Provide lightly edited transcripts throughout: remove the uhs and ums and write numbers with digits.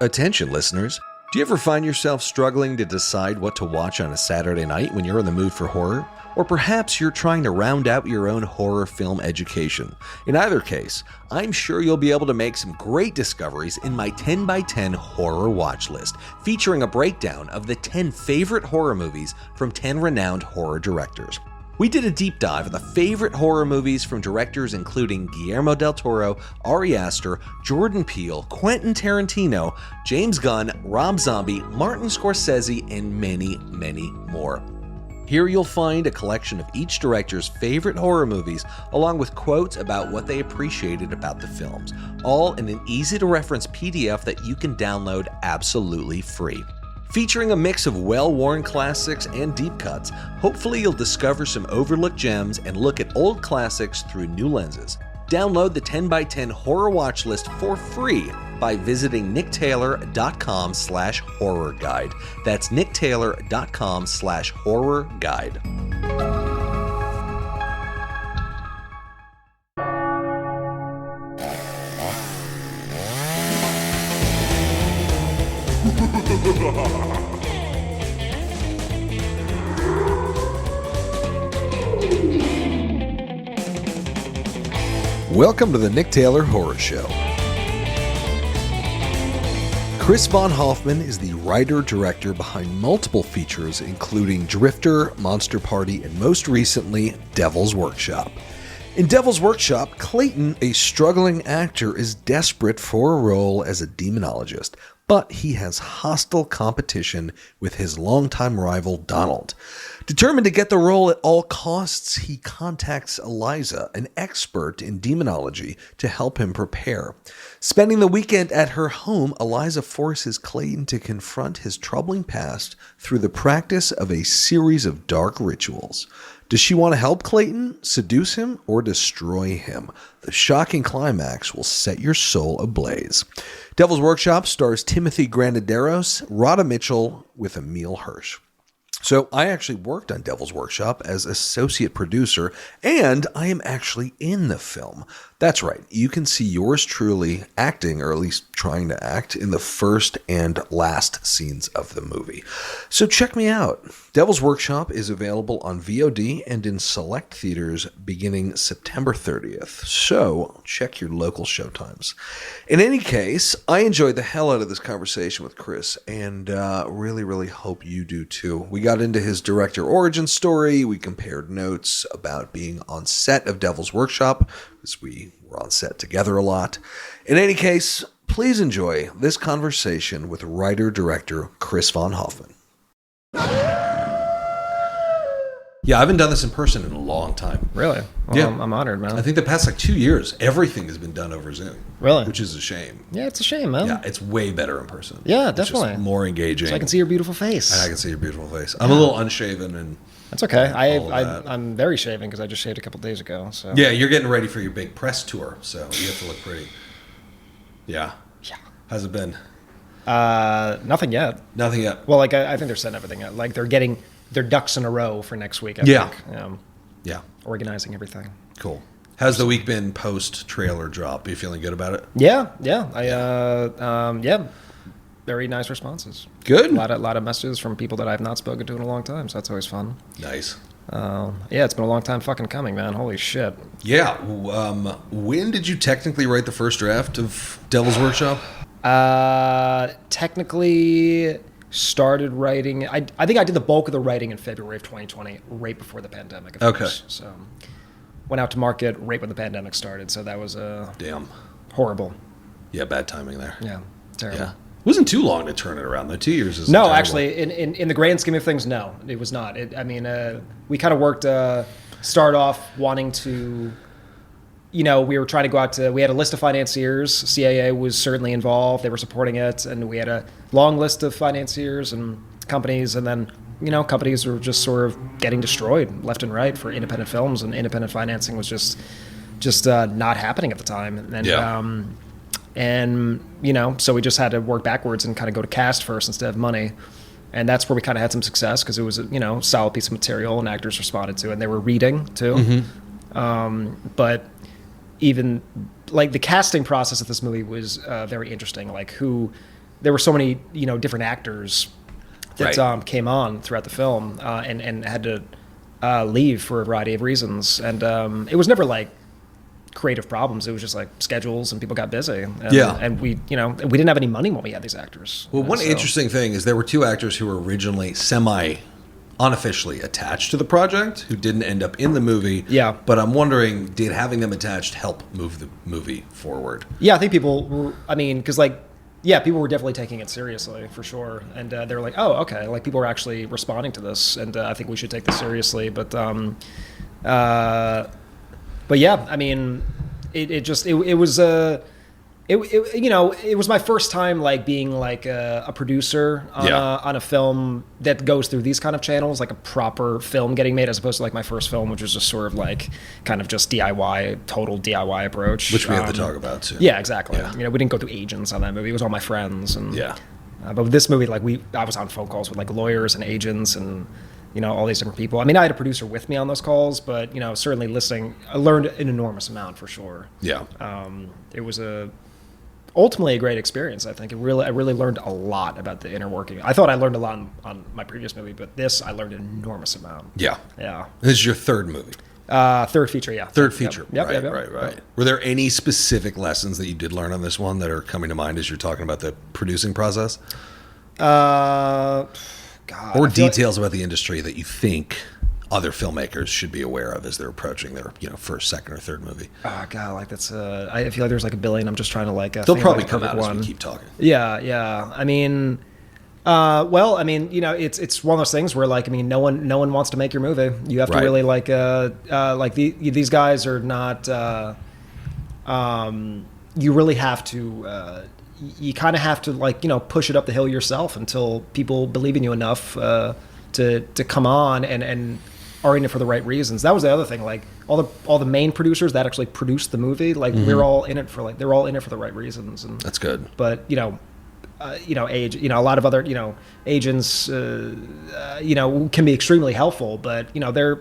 Attention, listeners. Do you ever find yourself struggling to decide what to watch on a Saturday night when you're in the mood for horror? Or perhaps you're trying to round out your own horror film education. In either case, I'm sure you'll be able to make some great discoveries in my 10 by 10 horror watch list, featuring a breakdown of the 10 favorite horror movies from 10 renowned horror directors. We did a deep dive of the favorite horror movies from directors including Guillermo del Toro, Ari Aster, Jordan Peele, Quentin Tarantino, James Gunn, Rob Zombie, Martin Scorsese, and many, many more. Here you'll find a collection of each director's favorite horror movies, along with quotes about what they appreciated about the films, all in an easy-to-reference PDF that you can download absolutely free. Featuring a mix of well-worn classics and deep cuts, hopefully you'll discover some overlooked gems and look at old classics through new lenses. Download the 10 by 10 horror watch list for free by visiting nicktaylor.com/horror guide. That's nicktaylor.com/horror guide. Welcome to the Nick Taylor Horror Show. Chris von Hoffmann is the writer-director behind multiple features including Drifter, Monster Party, and most recently, Devil's Workshop. In Devil's Workshop, Clayton, a struggling actor, is desperate for a role as a demonologist, but he has hostile competition with his longtime rival, Donald. Determined to get the role at all costs, he contacts Eliza, an expert in demonology, to help him prepare. Spending the weekend at her home, Eliza forces Clayton to confront his troubling past through the practice of a series of dark rituals. Does she want to help Clayton, seduce him, or destroy him? The shocking climax will set your soul ablaze. Devil's Workshop stars Timothy Granaderos, Radha Mitchell with Emile Hirsch. So I actually worked on Devil's Workshop as associate producer, and I am actually in the film. That's right. You can see yours truly acting, or at least trying to act, in the first and last scenes of the movie. So check me out. Devil's Workshop is available on VOD and in select theaters beginning September 30th. So check your local showtimes. In any case, I enjoyed the hell out of this conversation with Chris, and really, really hope you do too. We got into his director origin story. We compared notes about being on set of Devil's Workshop, because we were on set together a lot. In any case, please enjoy this conversation with writer-director Chris von Hoffmann. Yeah, I haven't done this in person in a long time. Really? Well, yeah. I'm honored, man. I think the past 2 years, everything has been done over Zoom. Really? Which is a shame. Yeah, it's a shame, man. Yeah, it's way better in person. Yeah, It's definitely. just more engaging. So I can see your beautiful face. And I can see your beautiful face. I'm a little unshaven and that's okay. all of that. I'm very shaven because I just shaved a couple days ago. So yeah, you're getting ready for your big press tour, so you have to look pretty. Yeah. Yeah. How's it been? Nothing yet. Nothing yet. Well, like I think they're setting everything up. Like they're getting their ducks in a row for next week. I Yeah. think. Yeah. Organizing everything. Cool. How's the week been post trailer drop? Are you feeling good about it? Yeah. Very nice responses. Good. A lot of messages from people that I've not spoken to in a long time, so that's always fun. Nice. Yeah, it's been a long time fucking coming, man. Holy shit. Yeah. When did you technically write the first draft of Devil's Workshop? Technically started writing. I think I did the bulk of the writing in February of 2020, right before the pandemic. Of course. So went out to market right when the pandemic started. So that was damn horrible. Yeah, bad timing there. Yeah, terrible. Yeah. It wasn't too long to turn it around, though. 2 years is no, terrible. Actually, in the grand scheme of things, no, it was not. We kind of worked, start off wanting to, we were trying to go out to, we had a list of financiers. CAA was certainly involved. They were supporting it. And we had a long list of financiers and companies. And then, companies were just sort of getting destroyed left and right for independent films. And independent financing was just not happening at the time. And, yeah. So we just had to work backwards and kind of go to cast first instead of money. And that's where we kind of had some success because it was a, solid piece of material and actors responded to it. And they were reading too. Mm-hmm. But even like the casting process of this movie was very interesting. Like who there were so many different actors that Right. came on throughout the film and had to leave for a variety of reasons, and it was never like creative problems. It was just like schedules and people got busy. And, Yeah. and we didn't have any money when we had these actors. Well, one So- interesting thing is there were two actors who were originally unofficially attached to the project who didn't end up in the movie. Yeah. But I'm wondering, did having them attached help move the movie forward? Yeah, I think people were, because people were definitely taking it seriously for sure. And they were like, oh, okay. Like people were actually responding to this. And I think we should take this seriously. But yeah, I mean, it was my first time like being like a producer on a film that goes through these kind of channels, like a proper film getting made, as opposed to like my first film, which was just sort of like kind of just total DIY approach, Which we have to talk about too. Yeah, exactly. Yeah. We didn't go through agents on that movie. It was all my friends, and Yeah. but with this movie, like I was on phone calls with like lawyers and agents and all these different people. I mean, I had a producer with me on those calls, but certainly listening, I learned an enormous amount for sure. Yeah. It was ultimately a great experience. I think I really learned a lot about the inner working. I thought I learned a lot on my previous movie, but this I learned an enormous amount. Yeah. Yeah. This is your third movie. Third feature, yeah. Third feature. Yep. Right. Were there any specific lessons that you did learn on this one that are coming to mind as you're talking about the producing process? God, Or I feel details about the industry that you think other filmmakers should be aware of as they're approaching their first, second, or third movie? Oh God, like that's. I feel like there's like a billion. I'm just trying to like. They'll think of, probably like, come perfect out one. as we keep talking. Yeah. I mean, it's one of those things where like, no one wants to make your movie. You have to Right. really these guys are not. You really have to. You kind of have to push it up the hill yourself until people believe in you enough to come on and are in it for the right reasons. That was the other thing. Like all the main producers that actually produced the movie, like we're all in it for they're all in it for the right reasons. And That's good. but a lot of other agents can be extremely helpful, but they're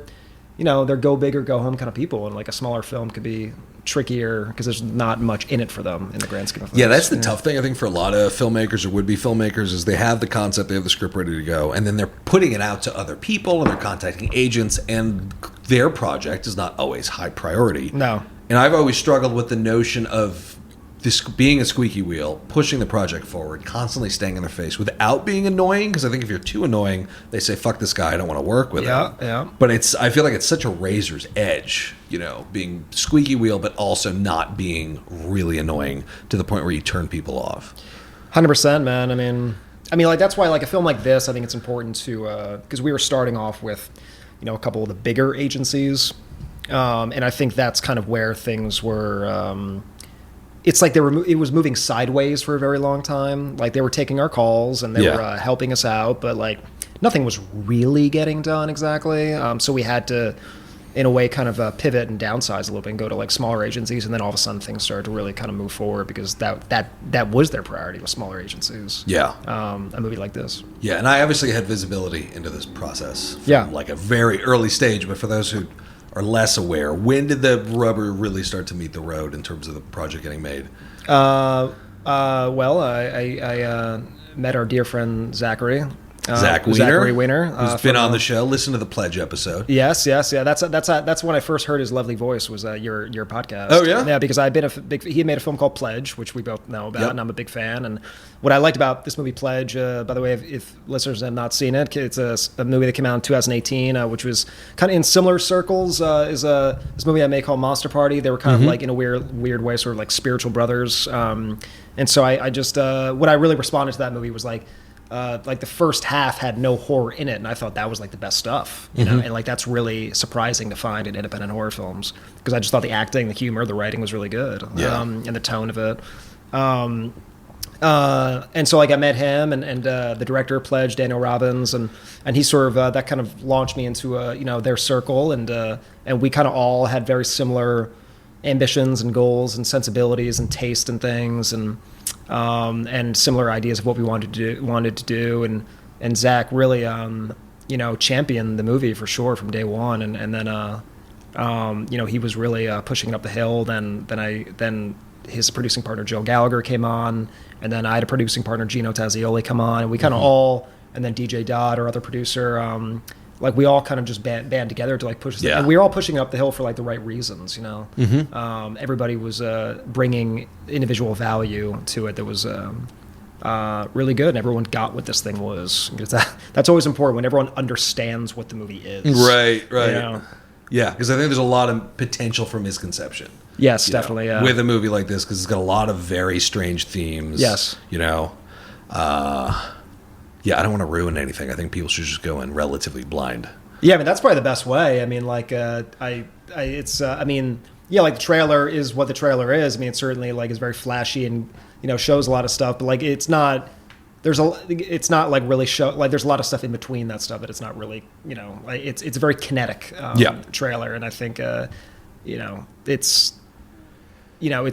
go big or go home kind of people, and like a smaller film could be trickier because there's not much in it for them in the grand scheme of things. Yeah, that's the tough thing, I think, for a lot of filmmakers or would-be filmmakers is they have the concept, they have the script ready to go, and then they're putting it out to other people, and they're contacting agents, and their project is not always high priority. No. And I've always struggled with the notion of this being a squeaky wheel, pushing the project forward, constantly staying in their face without being annoying, because I think if you're too annoying, they say, fuck this guy, I don't want to work with him. Yeah. But I feel like it's such a razor's edge, being squeaky wheel, but also not being really annoying to the point where you turn people off. 100%, man. I mean, like that's why like a film like this, I think it's important to because we were starting off with, a couple of the bigger agencies, and I think that's kind of where things were. It's like it was moving sideways for a very long time. Like they were taking our calls and they were helping us out, but like nothing was really getting done exactly. So we had to, in a way, kind of pivot and downsize a little bit and go to like smaller agencies. And then all of a sudden things started to really kind of move forward because that was their priority, was smaller agencies. Yeah. A movie like this. Yeah, and I obviously had visibility into this process from Yeah. like a very early stage, but for those who are less aware, when did the rubber really start to meet the road in terms of the project getting made? Well, I met our dear friend Zachary. Zachary Weiner, who's been on the show. Listen to the Pledge episode. Yes, yeah. That's when I first heard his lovely voice was your podcast. Oh yeah, yeah. Because I've been he had made a film called Pledge, which we both know about, and I'm a big fan. And what I liked about this movie Pledge, by the way, if listeners have not seen it, it's a movie that came out in 2018, which was kind of in similar circles is this movie I made called Monster Party. They were kind of like in a weird way, sort of like spiritual brothers. And so I just what I really responded to that movie was like the first half had no horror in it, and I thought that was like the best stuff, you know, and like that's really surprising to find in independent horror films because I just thought the acting, the humor, the writing was really good, and the tone of it. And so like I met him and the director of Pledge, Daniel Robbins, and he sort of that kind of launched me into their circle, and we kind of all had very similar ambitions and goals and sensibilities and taste and things and similar ideas of what we wanted to do and Zach really championed the movie for sure from day one and then he was really pushing it up the hill then his producing partner Joe Gallagher came on, and then I had a producing partner Gino Tazioli come on, and we kind of all, and then DJ Dodd, our other producer, like we all kind of just band together to like push this. And we were all pushing up the hill for like the right reasons, you know. Everybody was bringing individual value to it that was really good, and everyone got what this thing was. That's always important, when everyone understands what the movie is. Right. You know? Yeah, because I think there's a lot of potential for misconception. Yes, definitely. Yeah. With a movie like this, because it's got a lot of very strange themes. Yes. You know. Yeah, I don't want to ruin anything. I think people should just go in relatively blind. Yeah, I mean, that's probably the best way. I mean, like, I mean, yeah, like the trailer is what the trailer is. I mean, it certainly like is very flashy and, you know, shows a lot of stuff, but like it's not like really like there's a lot of stuff in between that stuff that it's not really, you know, like it's a very kinetic trailer, and I think you know, it's, you know, I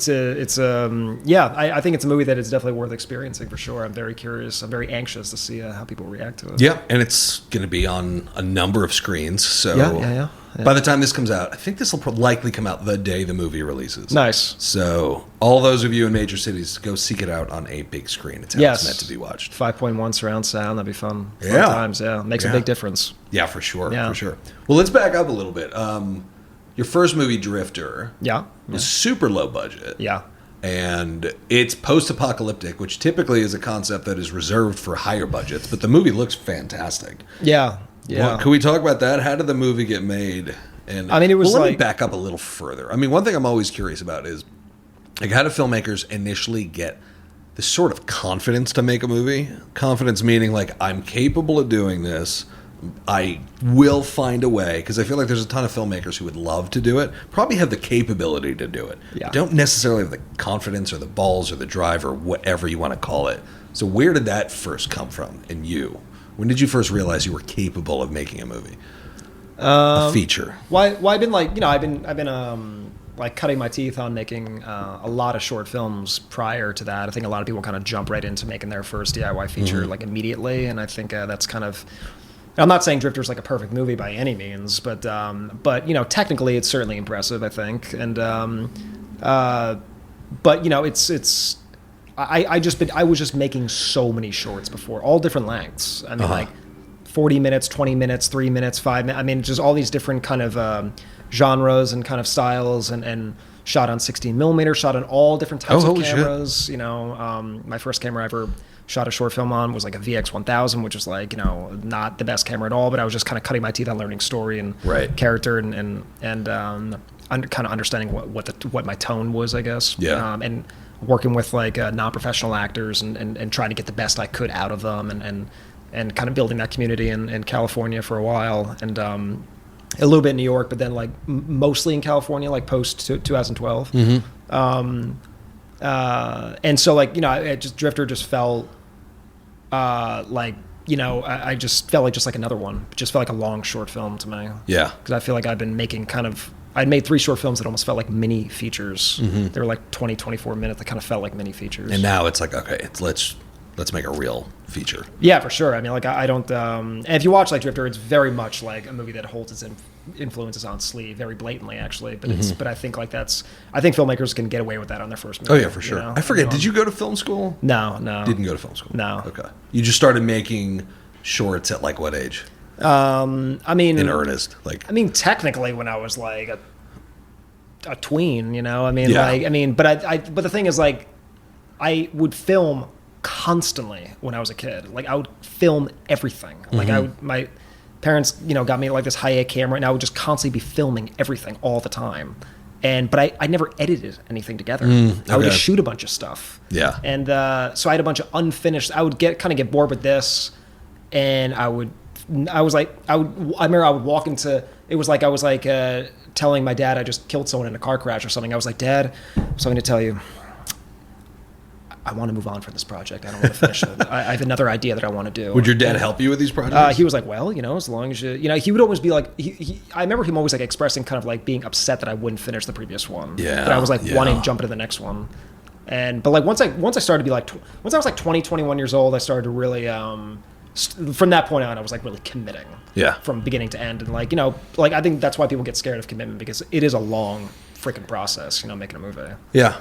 think it's a movie that is definitely worth experiencing for sure. I'm very curious. I'm very anxious to see how people react to it. Yeah, and it's going to be on a number of screens. So yeah. By the time this comes out, I think this will likely come out the day the movie releases. Nice. So all those of you in major cities, go seek it out on a big screen. It's how it's meant to be watched. 5.1 surround sound. That'd be fun. Yeah. Fun times. Yeah. Makes a big difference. Yeah, for sure. Yeah. For sure. Well, let's back up a little bit. Your first movie, Drifter, was super low budget. Yeah. And it's post-apocalyptic, which typically is a concept that is reserved for higher budgets, but the movie looks fantastic. Yeah. Well, can we talk about that? How did the movie get made? And I mean, it was let me back up a little further. I mean, one thing I'm always curious about is, like, how do filmmakers initially get this sort of confidence to make a movie? Confidence meaning, like, I'm capable of doing this. I will find a way, because I feel like there's a ton of filmmakers who would love to do it, probably have the capability to do it. Yeah. Don't necessarily have the confidence or the balls or the drive or whatever you want to call it. So where did that first come from in you? When did you first realize you were capable of making a movie? A feature. Well, I've been like, you know, I've been like cutting my teeth on making a lot of short films prior to that. I think a lot of people kind of jump right into making their first DIY feature like immediately, and I think that's kind of. I'm not saying Drifter's like a perfect movie by any means, but you know, technically it's certainly impressive, I think, and but you know, I was just making so many shorts before, all different lengths. I mean, like 40 minutes, 20 minutes, 3 minutes, 5 minutes. I mean, just all these different kind of genres and kind of styles, and shot on 16 millimeter, shot on all different types of cameras. Shit. You know, my first camera I ever shot a short film on was like a VX1000, which was like, you know, not the best camera at all, but I was just kind of cutting my teeth on learning story and character and kind of understanding what my tone was, I guess. Yeah. And working with like non-professional actors and trying to get the best I could out of them and kind of building that community in California for a while, and a little bit in New York, but then like mostly in California, like post 2012. And so like, you know, Drifter just felt like, you know, I just felt like just like another one. It just felt like a long short film to me. Yeah. Because I feel like I'd been making I'd made 3 short films that almost felt like mini features. They were like 20, 24 minutes that kind of felt like mini features. And now it's like, okay, let's make a real feature. Yeah, for sure. I mean, like I don't. And if you watch like Drifter, it's very much like a movie that holds its influences on sleeve, very blatantly, actually. But but I think like I think filmmakers can get away with that on their first movie. Oh yeah, for sure. You know? I forget. Did you go to film school? No. Didn't go to film school. No. Okay. You just started making shorts at like what age? I mean, in earnest, like. I mean, technically, when I was like a tween, you know. I mean, like, I mean, but but the thing is, like, I would film constantly when I was a kid. Like I would film everything. Like my parents, you know, got me like this high-A camera, and I would just constantly be filming everything all the time. But I never edited anything together. I would just shoot a bunch of stuff. Yeah. And so I had a bunch of unfinished. I would kind of get bored with this, and I remember I would walk into. It was like I was like telling my dad I just killed someone in a car crash or something. I was like, Dad, I have something to tell you. I want to move on from this project. I don't want to finish it. I have another idea that I want to do. Would your dad help you with these projects? He was like, well, you know, as long as you know, he would always be like, I remember him always like expressing kind of like being upset that I wouldn't finish the previous one. Yeah. That I was like wanting to jump into the next one. But like once I started to be like, once I was like 20, 21 years old, I started to really, from that point on, I was like really committing. Yeah. From beginning to end. And like, you know, like I think that's why people get scared of commitment, because it is a long freaking process, making a movie. Yeah.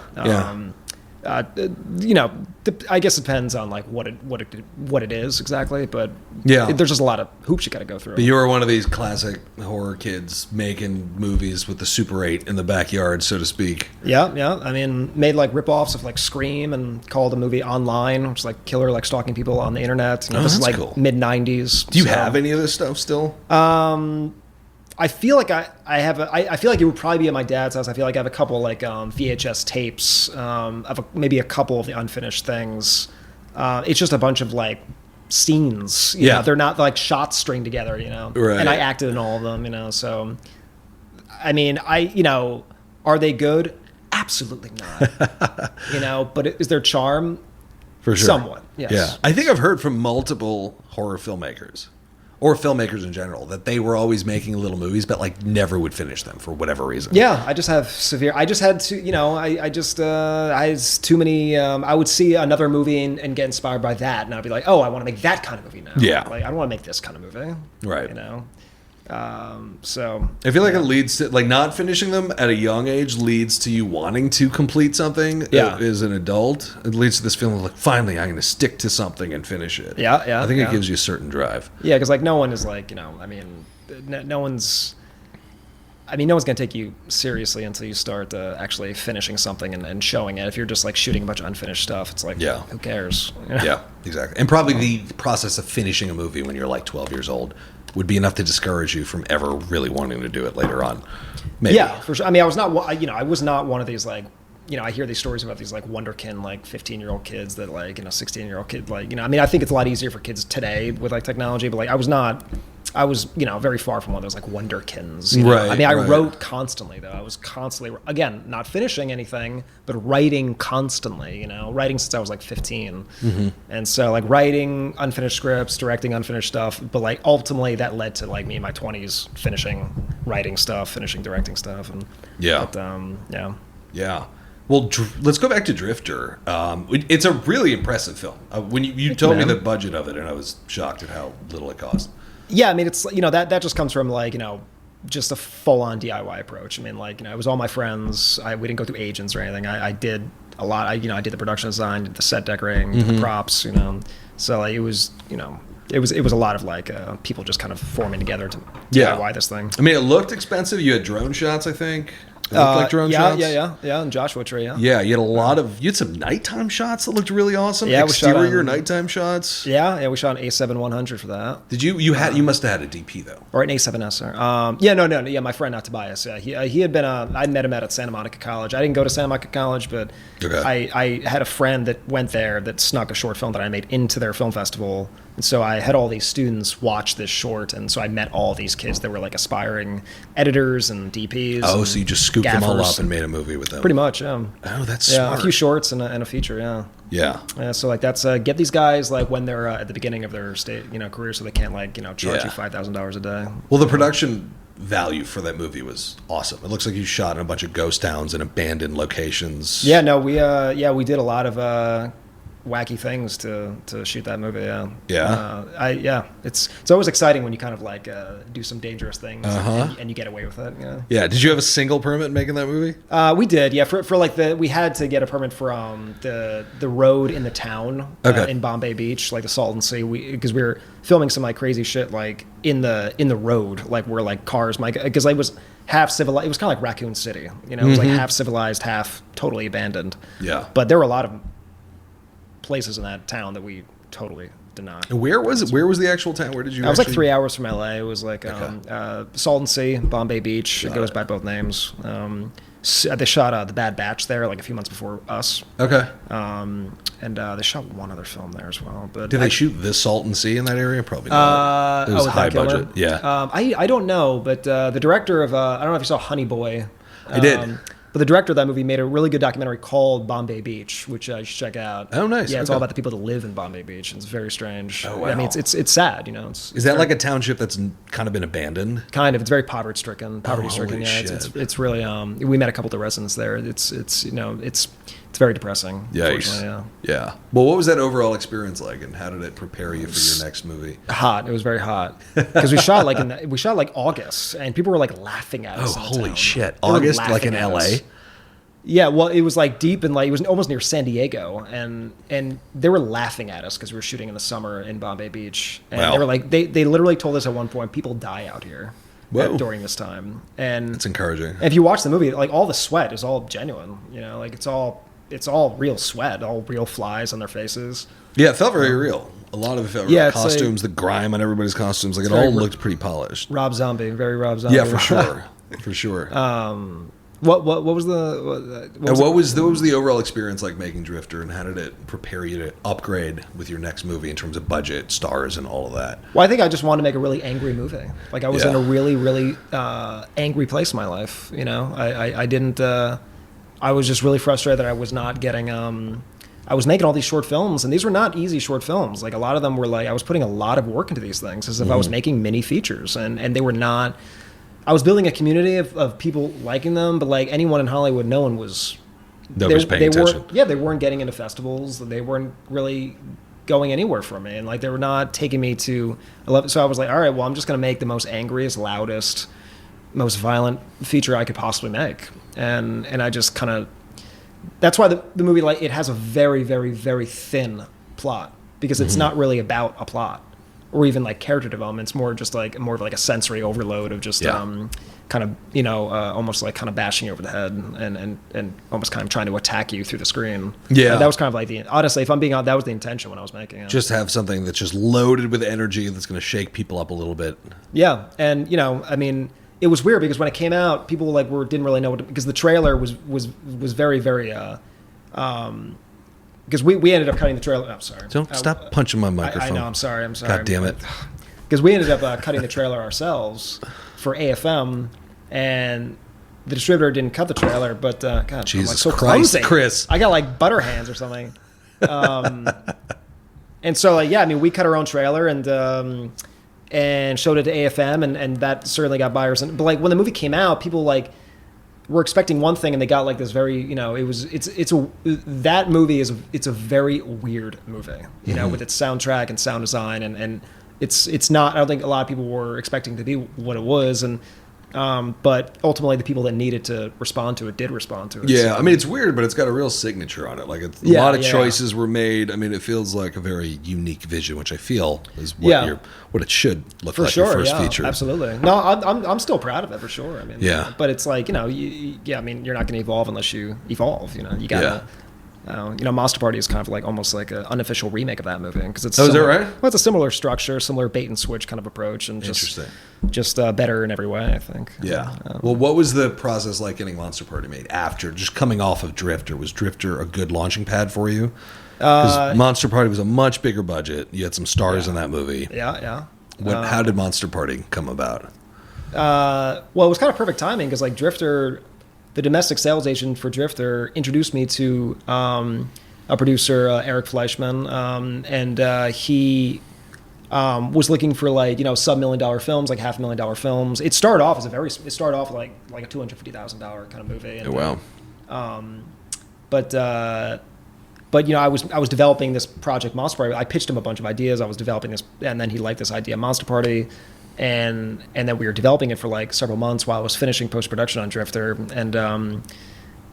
I guess it depends on like what it is exactly, but Yeah. there's just a lot of hoops you got to go through. But you were one of these classic horror kids making movies with the Super 8 in the backyard, so to speak. Yeah. I mean, made like rip-offs of like Scream and called a movie Online, which is like killer, like stalking people on the internet. This is like cool. mid-90s. Do you have any of this stuff still? I feel like I feel like it would probably be at my dad's house. I feel like I have a couple like VHS tapes of maybe a couple of the unfinished things. It's just a bunch of like scenes. You know? They're not like shots stringed together. Right. And I acted in all of them. So, I mean, are they good? Absolutely not. But is there charm? For sure. Somewhat. Yes. Yeah. I think I've heard from multiple horror filmmakers. Or filmmakers in general, that they were always making little movies, but like never would finish them for whatever reason. Yeah, I just have I just had to, I had too many. I would see another movie and get inspired by that, and I'd be like, oh, I want to make that kind of movie now. Yeah, like I don't want to make this kind of movie. Right. So I feel like it leads to like not finishing them at a young age leads to you wanting to complete something. As an adult, it leads to this feeling of like finally I'm going to stick to something and finish it. Yeah. I think it gives you a certain drive. Yeah, because like no one is like no one's going to take you seriously until you start actually finishing something and showing it. If you're just like shooting a bunch of unfinished stuff, it's like, who cares? Yeah, exactly. And probably the process of finishing a movie when you're like 12 years old would be enough to discourage you from ever really wanting to do it later on. Maybe. Yeah, for sure. I mean, I was not one of these like, I hear these stories about these like wonderkin, like 15-year-old kids that like, 16-year-old kid, like, I mean, I think it's a lot easier for kids today with like technology, but like I was, very far from one of those like wonderkins. Right. I mean, I wrote constantly though. I was constantly, again, not finishing anything, but writing constantly, writing since I was like 15. Mm-hmm. And so like writing unfinished scripts, directing unfinished stuff, but like ultimately that led to like me in my 20s finishing writing stuff, finishing directing stuff. And Yeah. Well, let's go back to Drifter. It's a really impressive film. When you told me the budget of it, and I was shocked at how little it cost. Yeah, I mean, it's that just comes from like just a full-on DIY approach. I mean, like it was all my friends. We didn't go through agents or anything. I did a lot. I did the production design, did the set decorating, did the props. So like it was it was a lot of like people just kind of forming together to DIY this thing. I mean, it looked expensive. You had drone shots, I think. It looked like drone shots. Yeah, and Joshua Tree, Yeah, you had some nighttime shots that looked really awesome. Yeah, exterior nighttime shots. Yeah, we shot an A7-100 for that. Did you must have had a DP though, or an A7S? Yeah, my friend, not Tobias. Yeah, he had been. I met him at Santa Monica College. I didn't go to Santa Monica College, but I had a friend that went there that snuck a short film that I made into their film festival. And so I had all these students watch this short, and so I met all these kids that were like aspiring editors and DPs. Oh, so you just scooped them all up and made a movie with them? Pretty much, yeah. Oh, that's smart. A few shorts and a feature, yeah. Yeah. So like that's get these guys like when they're at the beginning of their career, so they can't like charge you $5,000 a day. Well, the production value for that movie was awesome. It looks like you shot in a bunch of ghost towns and abandoned locations. Yeah, no, we did a lot of wacky things to shoot that movie. It's always exciting when you kind of like do some dangerous things and you get away with it. Yeah. Did you have a single permit making that movie? We did. Yeah. For like we had to get a permit from the road in the town in Bombay Beach, like the Salton Sea, because we were filming some like crazy shit like in the road, like where like cars, because I was half civilized. It was kind of like Raccoon City, it was like half civilized, half totally abandoned. Yeah. But there were a lot of places in that town that we totally did not. And where was it? Where was the actual town? Where did you? I was like 3 hours from LA. It was like Salton Sea, Bombay Beach. It goes by both names. They shot The Bad Batch there like a few months before us. Okay. And they shot one other film there as well. But did they shoot the Salton Sea in that area? Probably not. It was high budget. Yeah. I don't know, but the director of I don't know if you saw Honey Boy. I did. But the director of that movie made a really good documentary called Bombay Beach, which you should check out. Oh, nice. Yeah, it's all about the people that live in Bombay Beach. It's very strange. Oh, wow. I mean, it's sad, Is that like a township that's kind of been abandoned? Kind of. It's very poverty stricken. Yeah, shit. it's really. We met a couple of the residents there. It's it's very depressing. Yikes. Yeah. Well, what was that overall experience like, and how did it prepare you for your next movie? Hot. It was very hot because we shot like August, and people were like laughing at us. Oh, holy shit! They were August, like in laughing at LA. us. Yeah, well, it was like deep in like it was almost near San Diego, and they were laughing at us because we were shooting in the summer in Bombay Beach, and Wow. they were like they literally told us at one point people die out here during this time, and It's encouraging. if you watch the movie, like all the sweat is all genuine, you know, like it's all real sweat, all real flies on their faces. Yeah, it felt very real. A lot of it felt Yeah, real. it's Costumes, the grime on everybody's costumes, like it very all looked pretty polished. Rob Zombie, very Rob Zombie. Yeah, for sure, for sure. What was the What was the overall experience like making Drifter, and how did it prepare you to upgrade with your next movie in terms of budget, stars, and all of that? Well, I think I just wanted to make a really angry movie. Like I was in Yeah. a really, really angry place in my life. You know, I didn't. I was just really frustrated that I was not getting. I was making all these short films, and these were not easy short films. Like a lot of them were like I was putting a lot of work into these things as if I was making mini features, and they were not. I was building a community of people liking them, but like anyone in Hollywood, no one was. Nobody's paying attention. They weren't getting into festivals. They weren't really going anywhere for me, and like they were not taking me to. So I was like, all right, well, I'm just going to make the most angriest, loudest, most violent feature I could possibly make, and I just kind of. That's why the movie, like, it has a very, very, very thin plot because it's not really about a plot or even like character development. It's more of like a sensory overload of just kind of almost like kind of bashing you over the head and almost kind of trying to attack you through the screen. Yeah, and that was kind of like honestly, if I'm being honest, that was the intention when I was making it. Just have something that's just loaded with energy that's going to shake people up a little bit. Yeah, and I mean. It was weird because when it came out, people didn't really know because the trailer was very very because we ended up cutting the trailer. I'm sorry. Don't stop punching my microphone. I know. I'm sorry. God damn it. Because we ended up cutting the trailer ourselves for AFM, and the distributor didn't cut the trailer. But God, Jesus I'm like so Christ, clumsy. Chris. I got like butter hands or something. And so like I mean, we cut our own trailer and showed it to AFM, and that certainly got buyers. But like when the movie came out, people like were expecting one thing, and they got like this very that movie it's a very weird movie, with its soundtrack and sound design, and it's not. I don't think a lot of people were expecting to be what it was, and but ultimately the people that needed to respond to it did respond to it. Yeah, so. I mean it's weird, but it's got a real signature on it. Like a lot of choices were made. I mean, it feels like a very unique vision, which I feel is what it should look for like. Sure, your first feature. Absolutely. No, I'm still proud of it for sure. I mean, yeah. But it's like I mean, you're not going to evolve unless you evolve. You gotta. Monster Party is kind of like almost like an unofficial remake of that movie because it's. Is that right? Well, it's a similar structure, similar bait and switch kind of approach, and just better in every way, I think. Yeah. Well, what was the process like getting Monster Party made after just coming off of Drifter? Was Drifter a good launching pad for you? Because Monster Party was a much bigger budget. You had some stars in that movie. Yeah. How did Monster Party come about? Well, it was kind of perfect timing because like Drifter. The domestic sales agent for Drifter introduced me to a producer, Eric Fleischman, and he was looking for like sub-$1 million films, like $500,000 films. It started off like a $250,000 kind of movie. And, wow. But I was developing this project Monster Party. I pitched him a bunch of ideas. I was developing this, and then he liked this idea Monster Party. And then we were developing it for like several months while I was finishing post-production on Drifter, and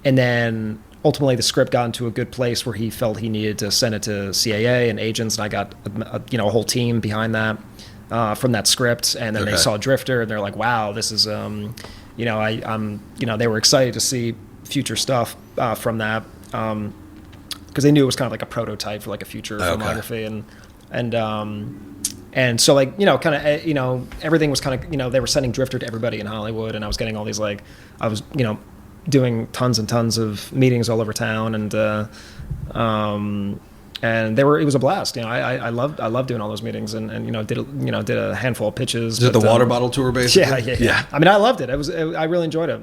then ultimately the script got into a good place where he felt he needed to send it to CAA and agents, and I got a whole team behind that from that script, and then they saw Drifter and they're like, wow, this is they were excited to see future stuff from that because they knew it was kind of like a prototype for like a future filmography, and so like kind of everything was kind of they were sending Drifter to everybody in Hollywood, and I was getting all these like I was doing tons and tons of meetings all over town, and it was a blast. I loved doing all those meetings, and did a handful of pitches. Is it the water bottle tour basically? Yeah. I mean, I loved it. I really enjoyed it.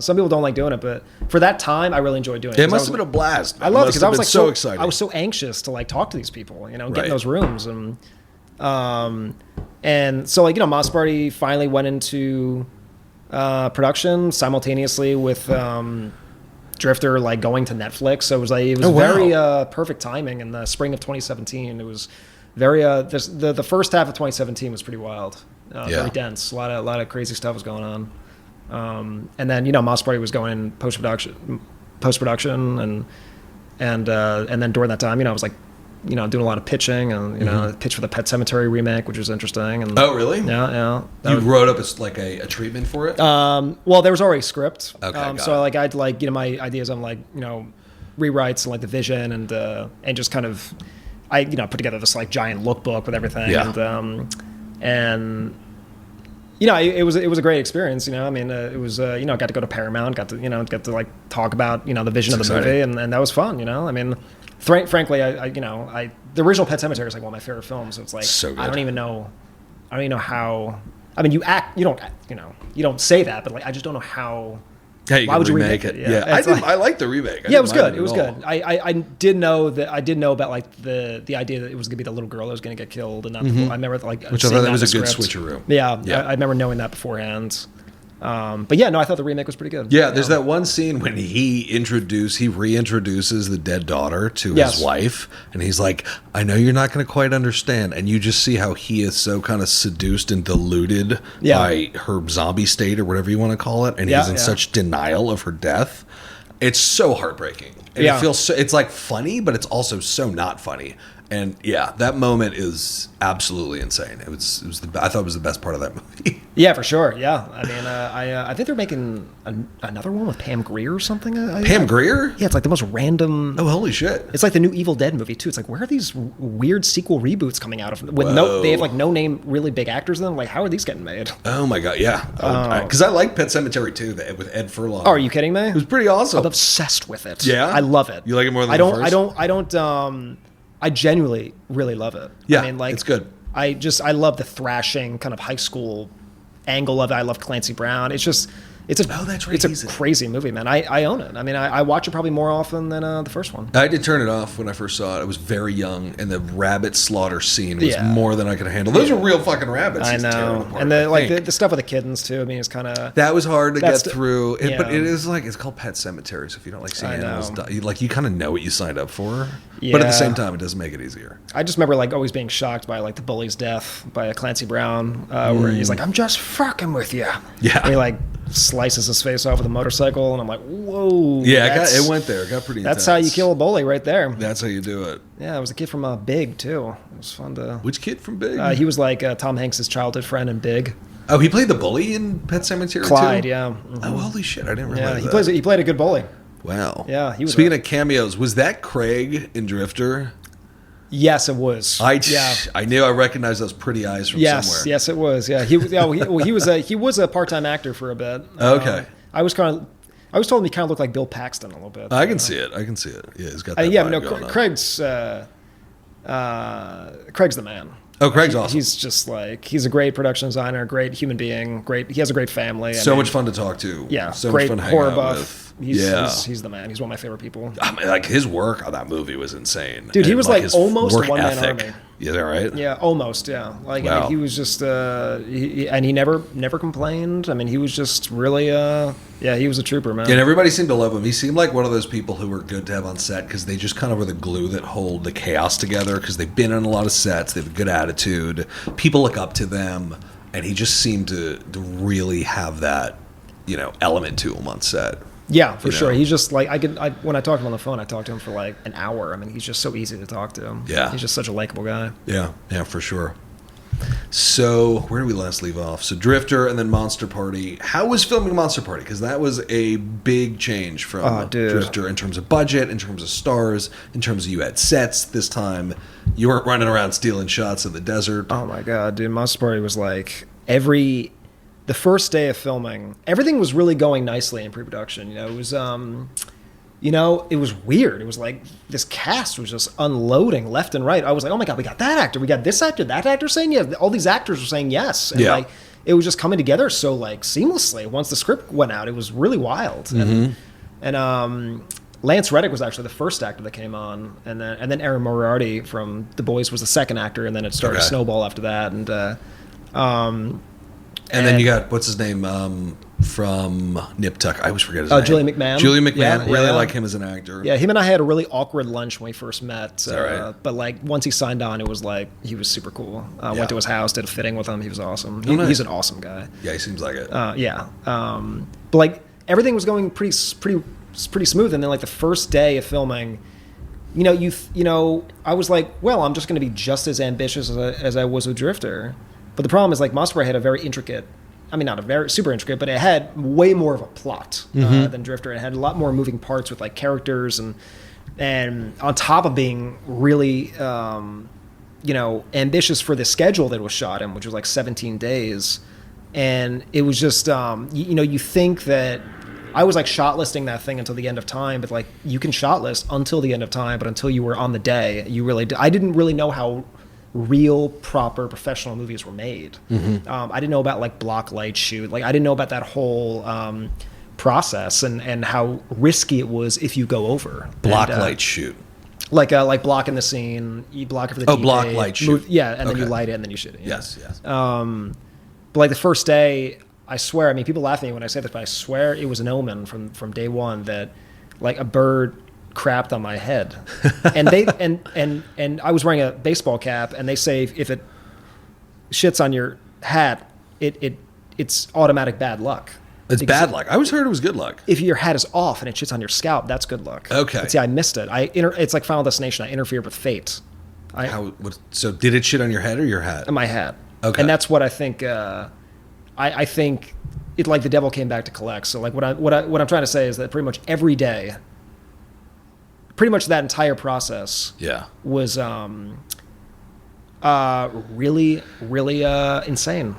Some people don't like doing it, but for that time, I really enjoyed doing it. It must have been a blast. I loved it because I was like so excited. I was so anxious to like talk to these people, get in those rooms, and so like Monster Party finally went into production simultaneously with Drifter like going to Netflix. So it was very perfect timing in the spring of 2017. It was very the first half of 2017 was pretty wild, very dense. A lot of crazy stuff was going on, and then Monster Party was going in post production, and then during that time, I was like, doing a lot of pitching, and pitch for the Pet Sematary remake, which was interesting. And oh, really? Yeah. You wrote up as like a treatment for it? Well, there was already a script. Okay, so like I'd like my ideas on like rewrites and like the vision and just kind of I put together this like giant lookbook with everything. Yeah. And it was a great experience. It was I got to go to Paramount, got to like talk about the vision of the movie, and that was fun. Frankly, I the original Pet Sematary is like one of my favorite films. So it's like so good. I don't even know how. I mean, you don't say that, but like I just don't know how. Hey, why would you remake it? Yeah, I like the remake. It was good. It was good. I did know about like the idea that it was going to be the little girl that was going to get killed, and not I remember like which I thought that was a good switcheroo. Yeah. I remember knowing that beforehand. But yeah, no, I thought the remake was pretty good. Yeah, there's that one scene when he reintroduces the dead daughter to his wife, and he's like, I know you're not going to quite understand, and you just see how he is so kind of seduced and deluded by her zombie state or whatever you want to call it, and he's in such denial of her death. It's so heartbreaking. And it feels so, it's like funny, but it's also so not funny. And yeah, that moment is absolutely insane. I thought it was the best part of that movie. Yeah, for sure. Yeah, I mean, I think they're making another one with Pam Grier or something. Pam Grier? Yeah, it's like the most random. Oh, holy shit! It's like the new Evil Dead movie too. It's like, where are these weird sequel reboots coming out of? They have like no name, really big actors in them. Like, how are these getting made? Oh my god, yeah. Because I like Pet Sematary too, with Ed Furlong. Oh, are you kidding me? It was pretty awesome. I'm obsessed with it. Yeah, I love it. You like it more than the first? I genuinely really love it. Yeah, I mean, like, it's good. I love the thrashing kind of high school angle of it. I love Clancy Brown. It's a crazy movie, man. I own it. I mean, I watch it probably more often than the first one. I did turn it off when I first saw it. I was very young, and the rabbit slaughter scene was more than I could handle. Those are real fucking rabbits. I know, and the stuff with the kittens too. I mean, it's kind of that was hard to get through. But it is like it's called Pet Sematary, so if you don't like seeing animals die, you kind of know what you signed up for. Yeah. But at the same time, it doesn't make it easier. I just remember like always being shocked by like the bully's death by Clancy Brown, where he's like, "I'm just fucking with you." Yeah, and he like slices his face off with a motorcycle, and I'm like, whoa. Yeah, it went there. It got pretty intense. That's how you kill a bully right there. That's how you do it. Yeah, it was a kid from Big, too. It was fun to... Which kid from Big? He was like Tom Hanks' childhood friend in Big. Oh, he played the bully in Pet Sematary Clyde, too? yeah. Mm-hmm. Oh, holy shit, I didn't realize that. He played a good bully. Wow. Yeah, he was... Speaking of cameos, was that Craig in Drifter? Yes, it was. I knew I recognized those pretty eyes from somewhere. Yes, it was. Yeah, he was a part-time actor for a bit. Okay. I was told he kind of looked like Bill Paxton a little bit. I can see it. Yeah, he's got that vibe going on. Craig's the man. Oh, Craig's awesome. He's just like, he's a great production designer, great human being, he has a great family. So much fun to talk to. Yeah, so great much fun horror hanging out buff. with. He's the man. He's one of my favorite people. I mean, like his work on that movie was insane. Dude, he was like almost a one-man army. Is that right? Yeah, almost. Yeah, like wow. I mean, he was just, he never complained. I mean, he was just really, he was a trooper, man. And everybody seemed to love him. He seemed like one of those people who were good to have on set because they just kind of were the glue that hold the chaos together. Because they've been on a lot of sets, they have a good attitude. People look up to them, and he just seemed to really have that, element to him on set. Yeah, for sure. He's just like when I talk to him on the phone, I talk to him for like an hour. I mean, he's just so easy to talk to. Yeah, he's just such a likable guy. Yeah, for sure. So where did we last leave off? So Drifter and then Monster Party. How was filming Monster Party? Because that was a big change from Drifter in terms of budget, in terms of stars, in terms of you had sets this time. You weren't running around stealing shots in the desert. Oh my god, dude! Monster Party was like the first day of filming, everything was really going nicely in pre-production. It was, it was weird. It was like this cast was just unloading left and right. I was like, oh my god, we got that actor, we got this actor, that actor saying yes. All these actors were saying yes, and like it was just coming together so like seamlessly. Once the script went out, it was really wild. Mm-hmm. And Lance Reddick was actually the first actor that came on, and then Aaron Moriarty from The Boys was the second actor, and then it started to snowball after that. And And then you got, what's his name, from Nip Tuck. I always forget his name. Julian McMahon. Julian McMahon. Really like him as an actor. Yeah, him and I had a really awkward lunch when we first met. Right? But like once he signed on, it was like he was super cool. Went to his house, did a fitting with him. He was awesome. He's an awesome guy. Yeah, he seems like it. But like everything was going pretty smooth, and then like the first day of filming, I was like, well, I'm just going to be just as ambitious as I was with Drifter. But the problem is like Monster had a very intricate. I mean, not a very super intricate, but it had way more of a plot than Drifter. It had a lot more moving parts with like characters and on top of being really, ambitious for the schedule that it was shot in, which was like 17 days. And it was just, you think that I was like shot listing that thing until the end of time, but like you can shot list until the end of time, but until you were on the day, I didn't really know how real proper professional movies were made. I didn't know about like block light shoot. Like I didn't know about that whole process and how risky it was if you go over. Block light shoot. Like blocking the scene, you block it for the DP, block light shoot. And then you light it and then you shoot it. Yes. But like the first day, I swear, I mean, people laugh at me when I say this, but I swear it was an omen from day one that like a bird crapped on my head. And they and I was wearing a baseball cap, and they say if it shits on your hat, it's automatic bad luck. It's bad luck. I always heard it was good luck. If your hat is off and it shits on your scalp, that's good luck. Okay. But see, I missed it. It's like Final Destination. I interfered with fate. So did it shit on your head or your hat? My hat. Okay. And that's what I think. I think it like the devil came back to collect. So like what I'm trying to say is that pretty much every day, pretty much that entire process, was really insane.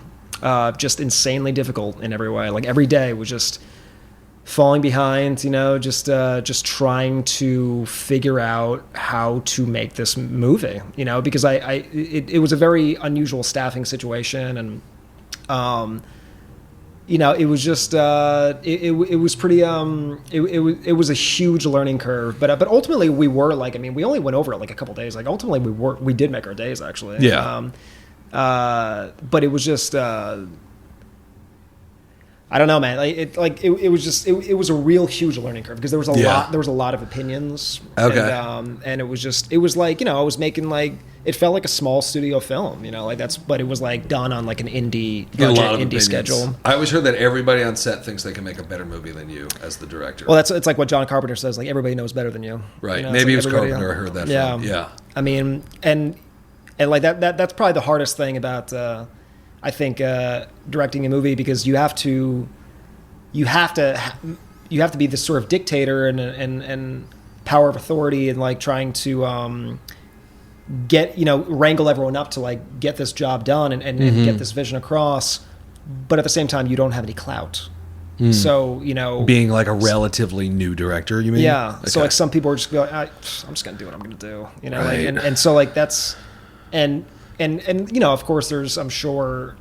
Just insanely difficult in every way. Like every day was just falling behind, just trying to figure out how to make this movie, because it was a very unusual staffing situation, and it was just it was pretty it was a huge learning curve, but ultimately we were like, I mean, we only went over it like a couple days. Like ultimately we did make our days actually. But it was just I don't know, man. It was a real huge learning curve because there was a lot of opinions. Okay. And it was like, I was making like, it felt like a small studio film, but it was like done on like an indie schedule. I always heard that everybody on set thinks they can make a better movie than you as the director. Well, it's like what John Carpenter says, like everybody knows better than you. Right. Maybe it was Carpenter I heard that from. Yeah. I mean, and like that's probably the hardest thing about, I think, directing a movie, because you have to be this sort of dictator and power of authority, and like trying to get wrangle everyone up to like get this job done and get this vision across, but at the same time you don't have any clout. So being like a relatively new director, you mean? Yeah. Okay. So like some people are just going, I'm just gonna do what I'm gonna do, Right. and so like that's and of course there's, I'm sure,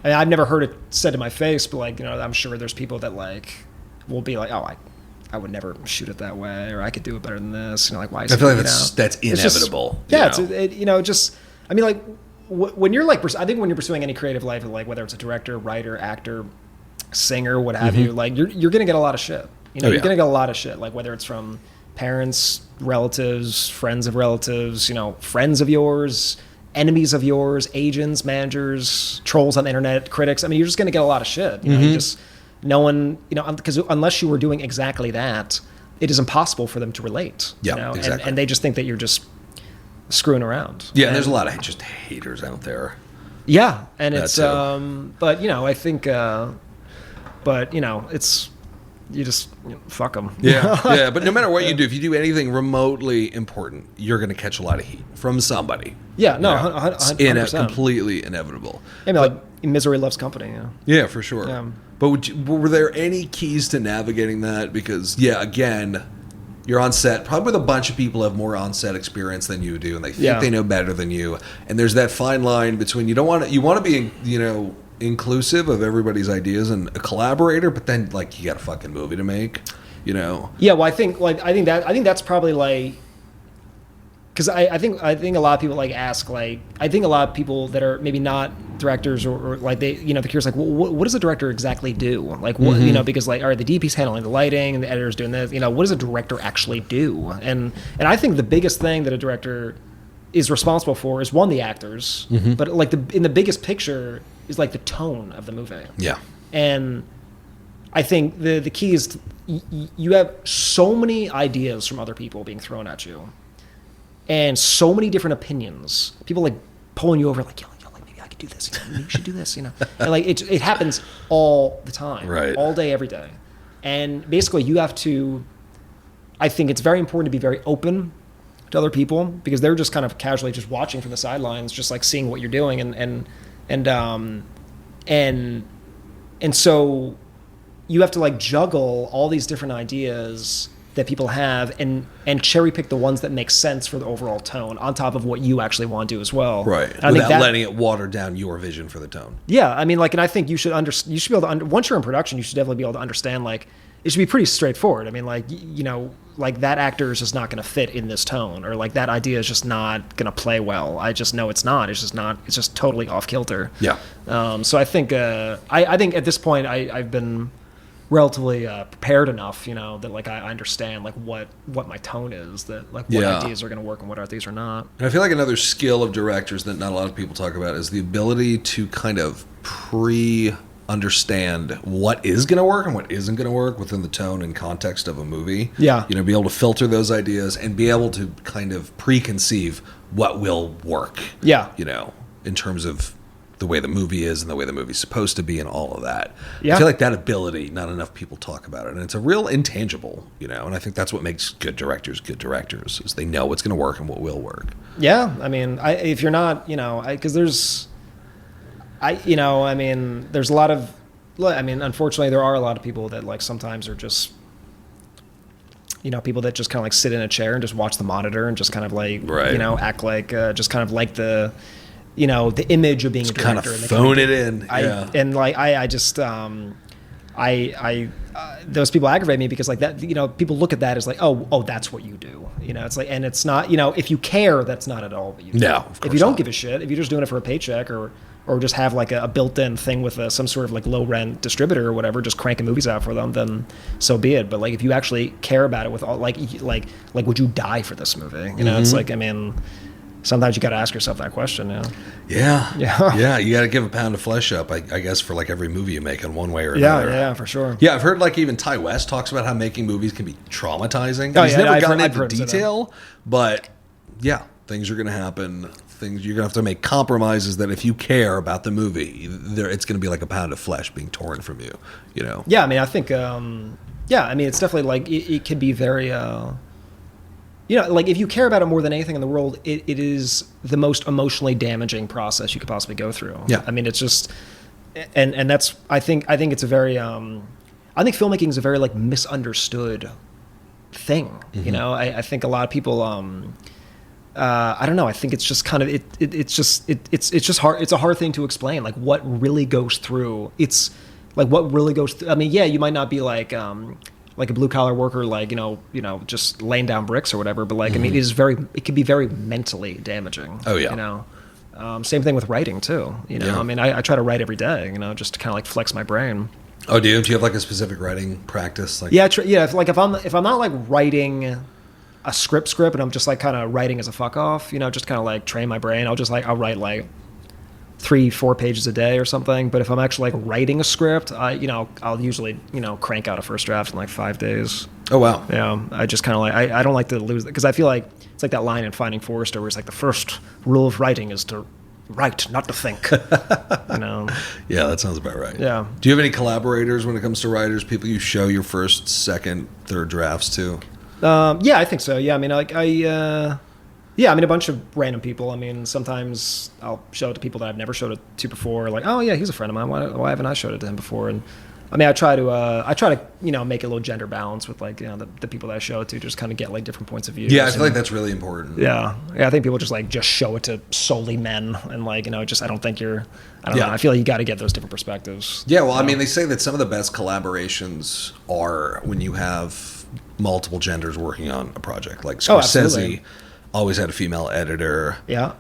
I mean, I've never heard it said to my face, but like, I'm sure there's people that like will be like, oh, I would never shoot it that way, or I could do it better than this. Like, why? I feel like that's inevitable. Just I mean, like when you're like, I think when you're pursuing any creative life, like whether it's a director, writer, actor, singer, what have you, like you're gonna get a lot of shit. You're gonna get a lot of shit, like whether it's from parents, relatives, friends of relatives, friends of yours, enemies of yours, agents, managers, trolls on the internet, critics. I mean, you're just going to get a lot of shit. You just, no one, because unless you were doing exactly that, it is impossible for them to relate. Yeah, exactly. And they just think that you're just screwing around. Yeah, and there's a lot of just haters out there. Yeah, and it's, but I think, it's, you just fuck them. Yeah, but no matter what you do, if you do anything remotely important, you're going to catch a lot of heat from somebody. Yeah, no, 100%. It's completely inevitable. I mean, like, misery loves company. Yeah, for sure. Yeah. But were there any keys to navigating that? Because, again, you're on set, probably with a bunch of people who have more on-set experience than you do, and they think they know better than you. And there's that fine line between you want to be, inclusive of everybody's ideas and a collaborator, but then like you got a fucking movie to make, Yeah, well, I think that's probably like, because I think a lot of people like ask, like, I think a lot of people that are maybe not directors or like they, they're curious, like, what does a director exactly do? Like, what, because like, all right, the DP's handling the lighting and the editor's doing this, what does a director actually do? And I think the biggest thing that a director is responsible for is, one, the actors, but like in the biggest picture is like the tone of the movie. Yeah. And I think the key is you have so many ideas from other people being thrown at you, and so many different opinions. People like pulling you over, like, yo, like maybe I could do this. Maybe you should do this. And like it happens all the time, right? All day, every day. And basically, you have to. I think it's very important to be very open to other people, because they're just kind of casually just watching from the sidelines, just like seeing what you're doing, and so you have to like juggle all these different ideas that people have and cherry pick the ones that make sense for the overall tone, on top of what you actually want to do as well. Right. Without letting it water down your vision for the tone. Yeah. I mean, like, and I think you should be able to, once you're in production, you should definitely be able to understand, like, it should be pretty straightforward. I mean, like, like that actor is just not going to fit in this tone, or like that idea is just not going to play well. I just know it's not. It's just totally off kilter. Yeah. So I think I think at this point I've been relatively prepared enough, that like I understand like what my tone is, that like what ideas are going to work and what ideas are not. And I feel like another skill of directors that not a lot of people talk about is the ability to kind of understand what is going to work and what isn't going to work within the tone and context of a movie. Yeah. Be able to filter those ideas and be able to kind of preconceive what will work. Yeah. In terms of the way the movie is and the way the movie's supposed to be and all of that. Yeah. I feel like that ability, not enough people talk about it. And it's a real intangible, and I think that's what makes good directors, is they know what's going to work and what will work. Yeah. I mean, if you're not, because there's a lot of, unfortunately, there are a lot of people that like sometimes are just, people that just kind of like sit in a chair and just watch the monitor and just kind of like, right. Act like, just kind of like the image of being just a director. Kind of phone it in. And like, those people aggravate me, because like that, people look at that as like, oh, that's what you do. It's like, and it's not, if you care, that's not at all what you do. No, of course if you don't not. give a shit, if you're just doing it for a paycheck, or just have like a built-in thing with some sort of like low-rent distributor or whatever, just cranking movies out for them, then so be it. But like, if you actually care about it with all, like would you die for this movie? It's like, sometimes you got to ask yourself that question. Yeah. Yeah. You got to give a pound of flesh up, I guess, for like every movie you make in one way or another. Yeah, for sure. Yeah, I've heard like even Ty West talks about how making movies can be traumatizing. Oh, He's yeah, never gone I've into detail, but yeah, things are going to happen. Things you're going to have to make compromises that if you care about the movie, it's going to be like a pound of flesh being torn from you. Yeah, I think. It's definitely like it can be very. Like if you care about it more than anything in the world, it is the most emotionally damaging process you could possibly go through. Yeah. It's just, and that's, I think it's a very, I think filmmaking is a very like misunderstood thing. Mm-hmm. I think a lot of people, I don't know. I think it's just kind of, it's just hard. It's a hard thing to explain, like what really goes through. It's like what really goes through. Yeah, you might not be like a blue collar worker, like, just laying down bricks or whatever. But like, Mm-hmm. it can be very mentally damaging. Oh yeah. Same thing with writing too. Yeah. I try to write every day, just to kind of like flex my brain. Oh, do you? Do you have like a specific writing practice? Like, yeah. If I'm not like writing a script and I'm just like kind of writing as a fuck off, just kind of like train my brain. I'll write like 3-4 pages a day or something. But if I'm actually like writing a script, I'll usually, crank out a first draft in like 5 days. Oh, wow. Yeah. I just kind of like, I don't like to lose it, because I feel like it's like that line in Finding Forrester where it's like the first rule of writing is to write, not to think. Yeah, that sounds about right. Yeah. Do you have any collaborators when it comes to writers, people you show your first, second, third drafts to? Yeah, I think so. Yeah. A bunch of random people. Sometimes I'll show it to people that I've never showed it to before. Like, oh yeah, he's a friend of mine. Why haven't I showed it to him before? And I try to make a little gender balance with like, the people that I show it to, just kind of get like different points of view. Yeah, I feel like that's really important. Yeah. I think people just show it to solely men, and like, I don't think I don't know. I feel like you got to get those different perspectives. Yeah, well, they say that some of the best collaborations are when you have multiple genders working on a project. Like Scorsese always had a female editor. Yeah.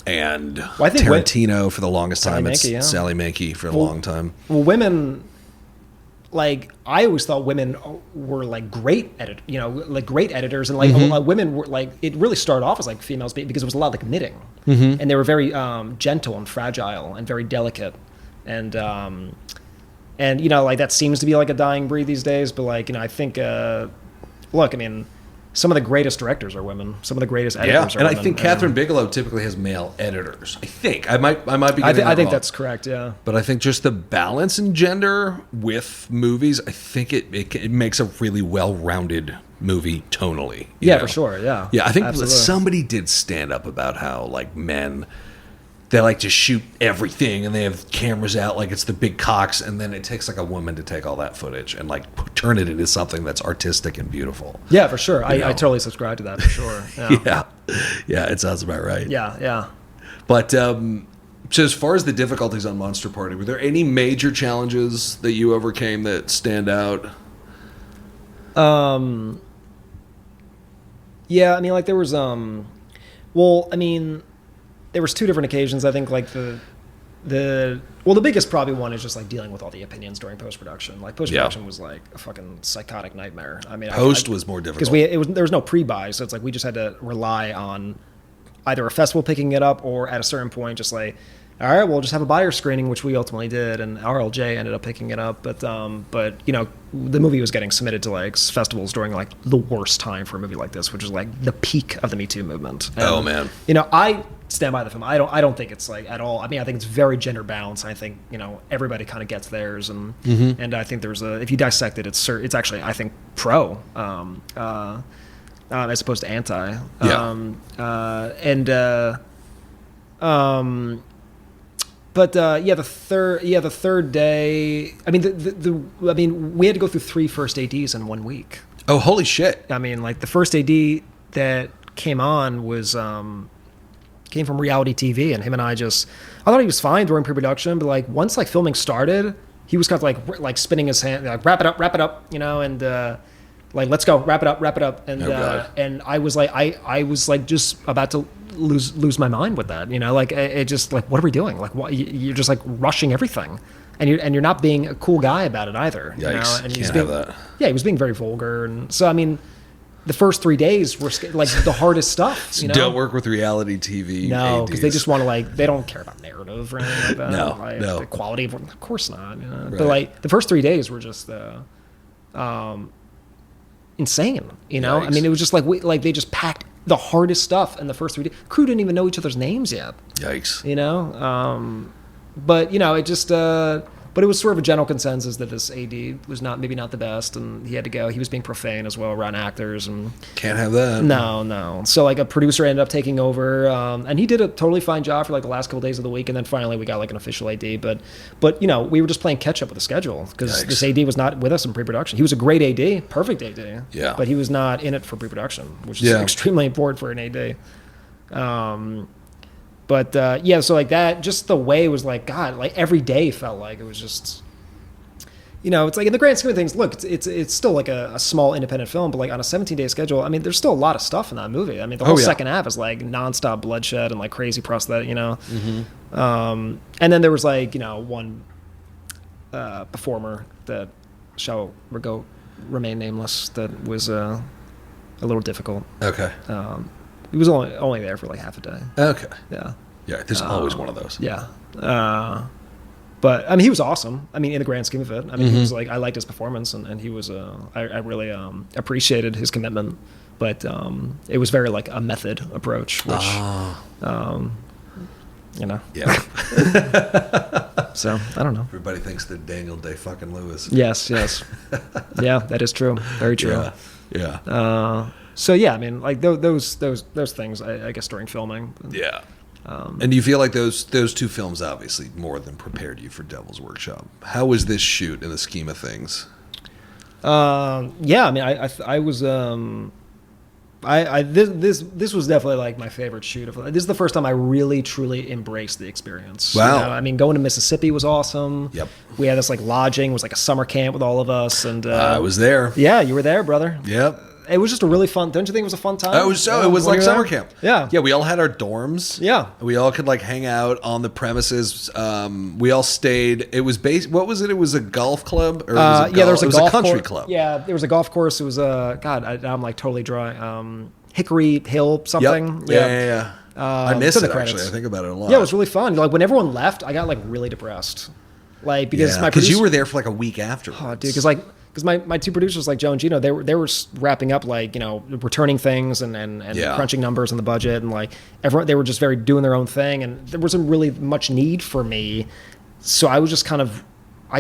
and I think Tarantino for the longest time. Sally Menke, yeah. Sally Menke for a long time. Well, women, like, I always thought women were like great great editors, and like a lot of women were like, it really started off as like females because it was a lot like knitting, and they were very gentle and fragile and very delicate, and you know, like that seems to be like a dying breed these days. But like, you know, I think look, I mean, some of the greatest directors are women. Some of the greatest editors are women. And I think Catherine Bigelow typically has male editors. I think I might be getting I think wrong. that's correct. Yeah. But I think just the balance in gender with movies, I think it makes a really well-rounded movie tonally. Yeah, for sure. Yeah. Yeah, I think Absolutely. somebody did stand up about how like men, they like to shoot everything and they have cameras out like it's the big cocks, and then it takes like a woman to take all that footage and like turn it into something that's artistic and beautiful. Yeah, for sure. I totally subscribe to that for sure. Yeah. Yeah, it sounds about right. Yeah. But so as far as the difficulties on Monster Party, were there any major challenges that you overcame that stand out? Yeah, I mean, like there was there was two different occasions. I think like the biggest probably one is just like dealing with all the opinions during post-production. Like post-production was like a fucking psychotic nightmare. I mean, Post was more difficult because there was no pre-buy, so it's like we just had to rely on either a festival picking it up or at a certain point just like, all right, we'll just have a buyer screening, which we ultimately did, and RLJ ended up picking it up. But you know, the movie was getting submitted to like festivals during like the worst time for a movie like this, which is like the peak of the Me Too movement. And, oh man, you know, I stand by the film. I don't think it's like at all. I mean, I think it's very gender balanced. I think, you know, everybody kind of gets theirs, and I think there's if you dissect it, it's actually, I think, pro. As opposed to anti. The third day. I mean, we had to go through 3 first ADs in 1 week. Oh, holy shit! I mean, like the first AD that came on was came from reality TV, and him and I thought he was fine during pre-production, but like once like filming started, he was kind of like spinning his hand, like wrap it up, you know, and like let's go, wrap it up, and and I was like just about to lose my mind with that, you know, like it just like, what are we doing? Like, what, you're just like rushing everything, and you're not being a cool guy about it either. Yikes. You know? And Can't have that. Yeah, he was being very vulgar, and so I mean, the first 3 days were like the hardest stuff. You know? Don't work with reality TV. No, because they just want to like, they don't care about narrative or anything like that. No. The quality of course not. You know? Right. But like the first 3 days were just insane. You know, Yikes. I mean, it was just like they just packed the hardest stuff in the first 3 days. Crew didn't even know each other's names yet. Yikes. You know, but you know, it just. But it was sort of a general consensus that this AD was maybe not the best, and he had to go. He was being profane as well around actors, and can't have that. No. So like a producer ended up taking over, and he did a totally fine job for like the last couple days of the week, and then finally we got like an official AD. But you know, we were just playing catch up with the schedule because this AD was not with us in pre-production. He was a great AD, perfect AD. Yeah. But he was not in it for pre-production, which is extremely important for an AD. So like that, just the way it was like, God, like every day felt like it was just, you know, it's like in the grand scheme of things, look, it's still like a small independent film, but like on a 17-day schedule, I mean, there's still a lot of stuff in that movie. I mean, the whole second half is like nonstop bloodshed and like crazy prosthetic, you know. And then there was like, you know, one performer that shall remain nameless that was a little difficult. Okay. He was only there for like half a day. Okay. Yeah. Yeah, there's always one of those. Yeah. But I mean, he was awesome. I mean, in the grand scheme of it, I mean, he was like, I liked his performance, and he was, I really appreciated his commitment. But it was very like a method approach, which, you know. Yeah. So I don't know. Everybody thinks that Daniel Day fucking Lewis. Yes. Yeah, that is true. Very true. Yeah. So yeah, I mean, like those things, I guess during filming. Yeah. And do you feel like those two films obviously more than prepared you for Devil's Workshop? How was this shoot in the scheme of things? Yeah, I mean, I was this was definitely like my favorite shoot. This is the first time I really truly embraced the experience. Wow. You know? I mean, going to Mississippi was awesome. Yep. We had this like lodging, it was like a summer camp with all of us, and I was there. Yeah, you were there, brother. Yep. it was just a really fun. Don't you think it was a fun time? It was it was like summer camp. Yeah, yeah. We all had our dorms. Yeah, we all could like hang out on the premises. We all stayed. It was What was it? It was a golf club. Or there was a country club. Yeah, there was a golf course. It was I'm like totally drawing. Hickory Hill something. Yep. Yeah. I miss it actually. I think about it a lot. Yeah, it was really fun. Like when everyone left, I got like really depressed. Like because you were there for like a week afterwards. Oh, dude, because my two producers like Joe and Gino, they were wrapping up like returning things and crunching numbers on the budget and like everyone, they were just doing their own thing and there wasn't really much need for me. So I was just kind of I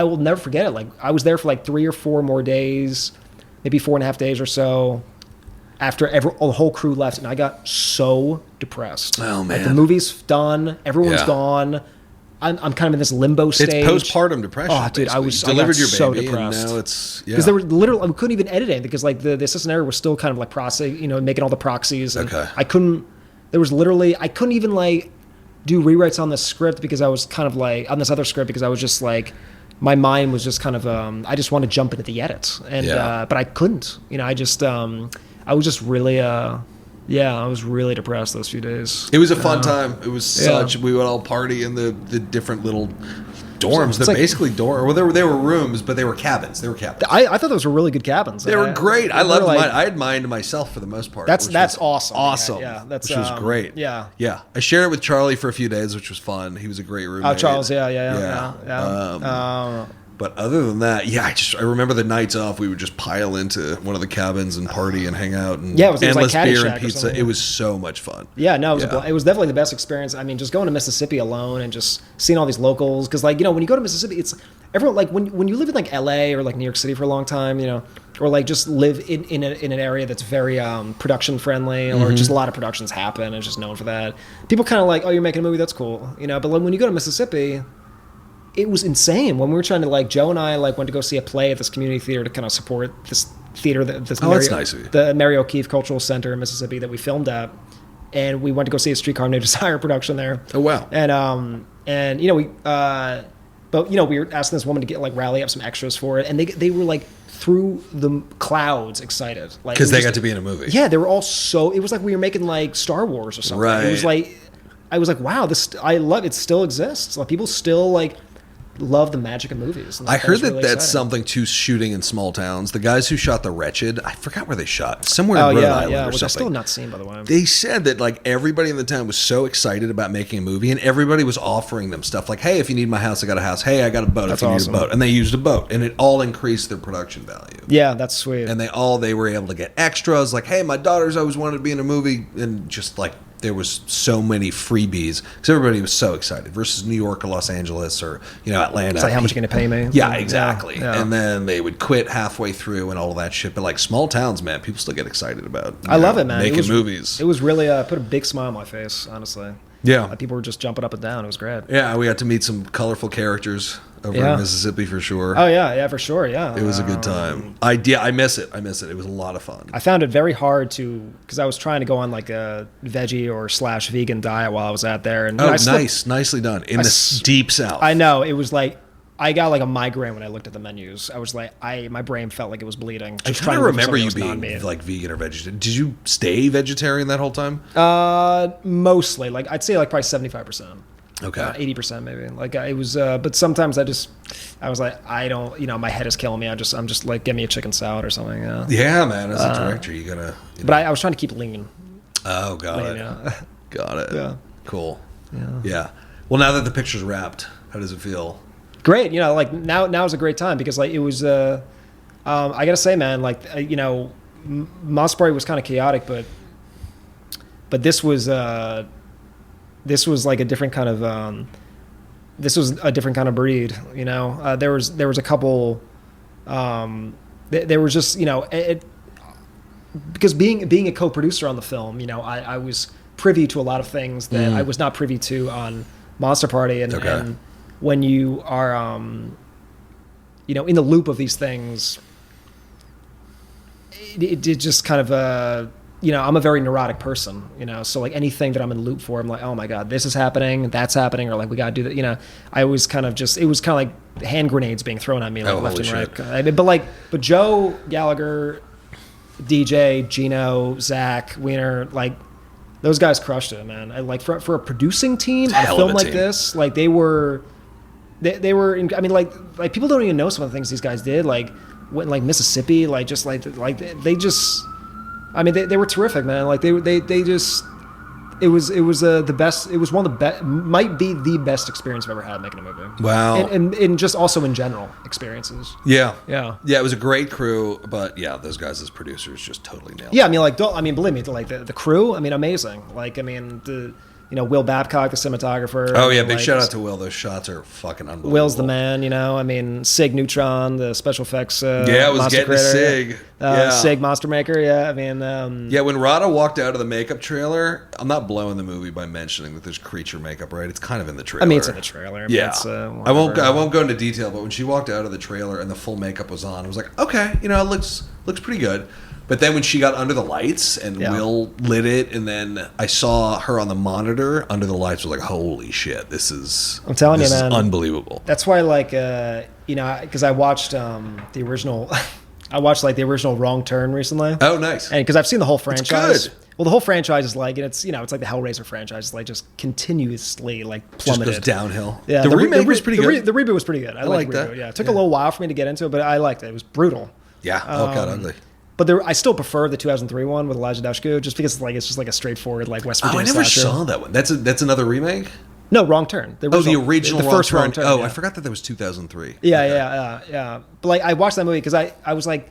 will never forget it. Like I was there for like 3 or 4 more days, maybe 4.5 days or so. After the whole crew left, and I got so depressed. Oh man, like, the movie's done, everyone's gone. I'm kind of in this limbo stage. It's postpartum depression. Oh, dude, basically. I got your so baby, depressed. And now it's because there were literally we couldn't even edit it because like the assistant editor was still kind of like making all the proxies. And I couldn't. There was literally I couldn't even like do rewrites on this script because I was kind of like on this other script because I was just like. My mind was just kind of I just want to jump into the edit and but I couldn't. I was just really I was really depressed those few days. It was a fun time. It was we would all party in the different little dorms. They're basically dorms. Well, they were rooms, but they were cabins. I thought those were really good cabins. They were great. I loved mine. I had mine to myself for the most part. That's awesome. Awesome. Yeah, which was great. Yeah. Yeah. I shared it with Charlie for a few days, which was fun. He was a great roommate. Oh, Charles. Yeah. But other than that, I remember the nights off. We would just pile into one of the cabins and party and hang out and it was endless like beer and pizza. It was so much fun. Yeah, no, it was definitely the best experience. I mean, just going to Mississippi alone and just seeing all these locals because, like, when you go to Mississippi, it's everyone like when you live in like L.A. or like New York City for a long time, or like just live in an area that's very production friendly or just a lot of productions happen and it's just known for that. People kind of like, oh, you're making a movie, that's cool, But like, when you go to Mississippi. It was insane when we were trying to like Joe and I like went to go see a play at this community theater to kind of support this theater that's nice of you. The Mary O'Keefe Cultural Center in Mississippi that we filmed at, and we went to go see a Streetcar Named Desire production there. Oh wow! And we we were asking this woman to get like rally up some extras for it, and they were like through the clouds excited like because they got to be in a movie. Yeah, they were all so. It was like we were making like Star Wars or something. Right. It was like I was like, wow, I love it. Still exists. Like people still like. Love the magic of movies. I heard that that's something to shooting in small towns. The guys who shot The Wretched, I forgot where they shot. Somewhere in Rhode Island or which something. I still have not seen, by the way. They said that like everybody in the town was so excited about making a movie, and everybody was offering them stuff like, "Hey, if you need my house, I got a house. Hey, I got a boat. That's if you awesome. need a boat," and they used a boat, and it all increased their production value. Yeah, that's sweet. And they were able to get extras like, "Hey, my daughter's always wanted to be in a movie," and just like. There was so many freebies because everybody was so excited versus New York or Los Angeles or Atlanta. It's like, how much are you going to pay me? Yeah, exactly. Yeah. And then they would quit halfway through and all of that shit. But like small towns, man, people still get excited about. I love it, man. Making movies. It was really put a big smile on my face, honestly. Yeah, people were just jumping up and down. It was great. Yeah, we got to meet some colorful characters over in Mississippi for sure. Oh yeah, for sure. Yeah, it was a good time. I miss it. It was a lot of fun. I found it very hard because I was trying to go on like a veggie or / vegan diet while I was out there. And nicely done in the deep south. I know it was like. I got like a migraine when I looked at the menus. I was like, my brain felt like it was bleeding. I kind of remember you being like vegan or vegetarian. Did you stay vegetarian that whole time? Mostly. Like I'd say like probably 75%. Okay. 80% maybe. Like it was, but sometimes I was like, I don't, my head is killing me. I'm just like, give me a chicken salad or something. Yeah, man. As a director, you gotta. But I was trying to keep lean. Oh, got it. Got it. Yeah. Cool. Yeah. Well, now that the picture's wrapped, how does it feel? Great, like now is a great time because like it was. I gotta say, man, like Monster Party was kind of chaotic, but this was like a different kind of. This was a different kind of breed, There was a couple. There was just because being a co-producer on the film, I was privy to a lot of things that I was not privy to on Monster Party, and when you are, in the loop of these things, it just kind of, I'm a very neurotic person, so like anything that I'm in the loop for, I'm like, oh my God, this is happening, that's happening, or like we got to do that. I was kind of it was kind of like hand grenades being thrown at me like left and right. I mean, but Joe Gallagher, DJ, Gino, Zach, Wiener, like those guys crushed it, man. I like for a producing team on a film like this, like they were, I mean, like people don't even know some of the things these guys did, like went like Mississippi, like just like they just. I mean, they were terrific, man. Like they just, it was the best. It was one of the best, might be the best experience I've ever had making a movie. Wow. And just also in general experiences. Yeah. Yeah. Yeah. It was a great crew, but yeah, those guys as producers just totally nailed it. Yeah. I mean, believe me, like the crew. I mean, amazing. Like, I mean, Will Babcock, the cinematographer. Oh yeah, big shout out to Will. Those shots are fucking unbelievable. Will's the man, I mean, Sig Neutron, the special effects. Yeah, I was getting to Sig. Sig Monster Maker. Yeah, I mean. Yeah, when Radha walked out of the makeup trailer, I'm not blowing the movie by mentioning that there's creature makeup, right? It's kind of in the trailer. I mean, it's in the trailer. Yeah, I won't go into detail, but when she walked out of the trailer and the full makeup was on, I was like, okay, it looks pretty good. But then when she got under the lights and Will lit it, and then I saw her on the monitor under the lights, I was like, holy shit, this is unbelievable. That's why, like, because I watched the original, I watched like the original Wrong Turn recently. Oh, nice. And because I've seen the whole franchise. It's good. Well, the whole franchise is like, it's like the Hellraiser franchise, is like just continuously like plummeted. Just goes downhill. Yeah, the remake was pretty good. The reboot was pretty good. I liked that. Yeah, it took a little while for me to get into it, but I liked it. It was brutal. Yeah. Oh, God, ugly. But I still prefer the 2003 one with Eliza Dushku, just because it's just like a straightforward like West Virginia. I never slasher. saw that one. That's another remake. No, Wrong Turn. The original the first Wrong Turn. Oh, yeah. I forgot that there was 2003. Yeah. But like I watched that movie because I was like,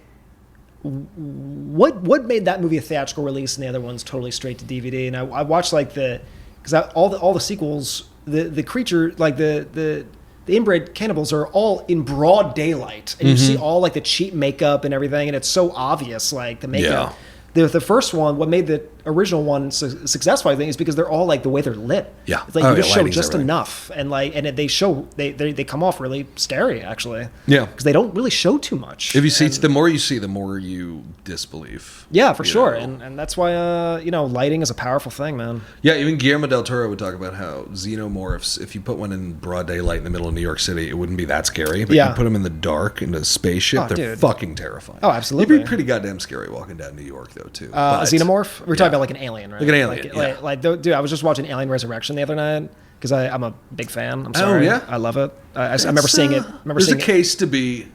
what made that movie a theatrical release and the other one's totally straight to DVD? And I watched like because all the sequels, the creature like the inbred cannibals are all in broad daylight, and you see all like the cheap makeup and everything, and it's so obvious, like the makeup. The first one, what made the original one successful, I think, is because they're all like the way they're lit. Yeah, it's like you just show just enough, and like, and they come off really scary, actually. Yeah, because they don't really show too much. If you see, the more you see, the more you disbelieve. Yeah, for sure, and that's why lighting is a powerful thing, man. Yeah, even Guillermo del Toro would talk about how xenomorphs, if you put one in broad daylight in the middle of New York City, it wouldn't be that scary. But you put them in the dark in a spaceship, they're fucking terrifying. Oh, absolutely. It'd be pretty goddamn scary walking down New York, though, too. A xenomorph? We're talking about like an alien, right? Like an alien, like, dude, I was just watching Alien Resurrection the other night because I'm a big fan. I'm sorry. Oh, yeah? I love it. I remember seeing it. There's a case to be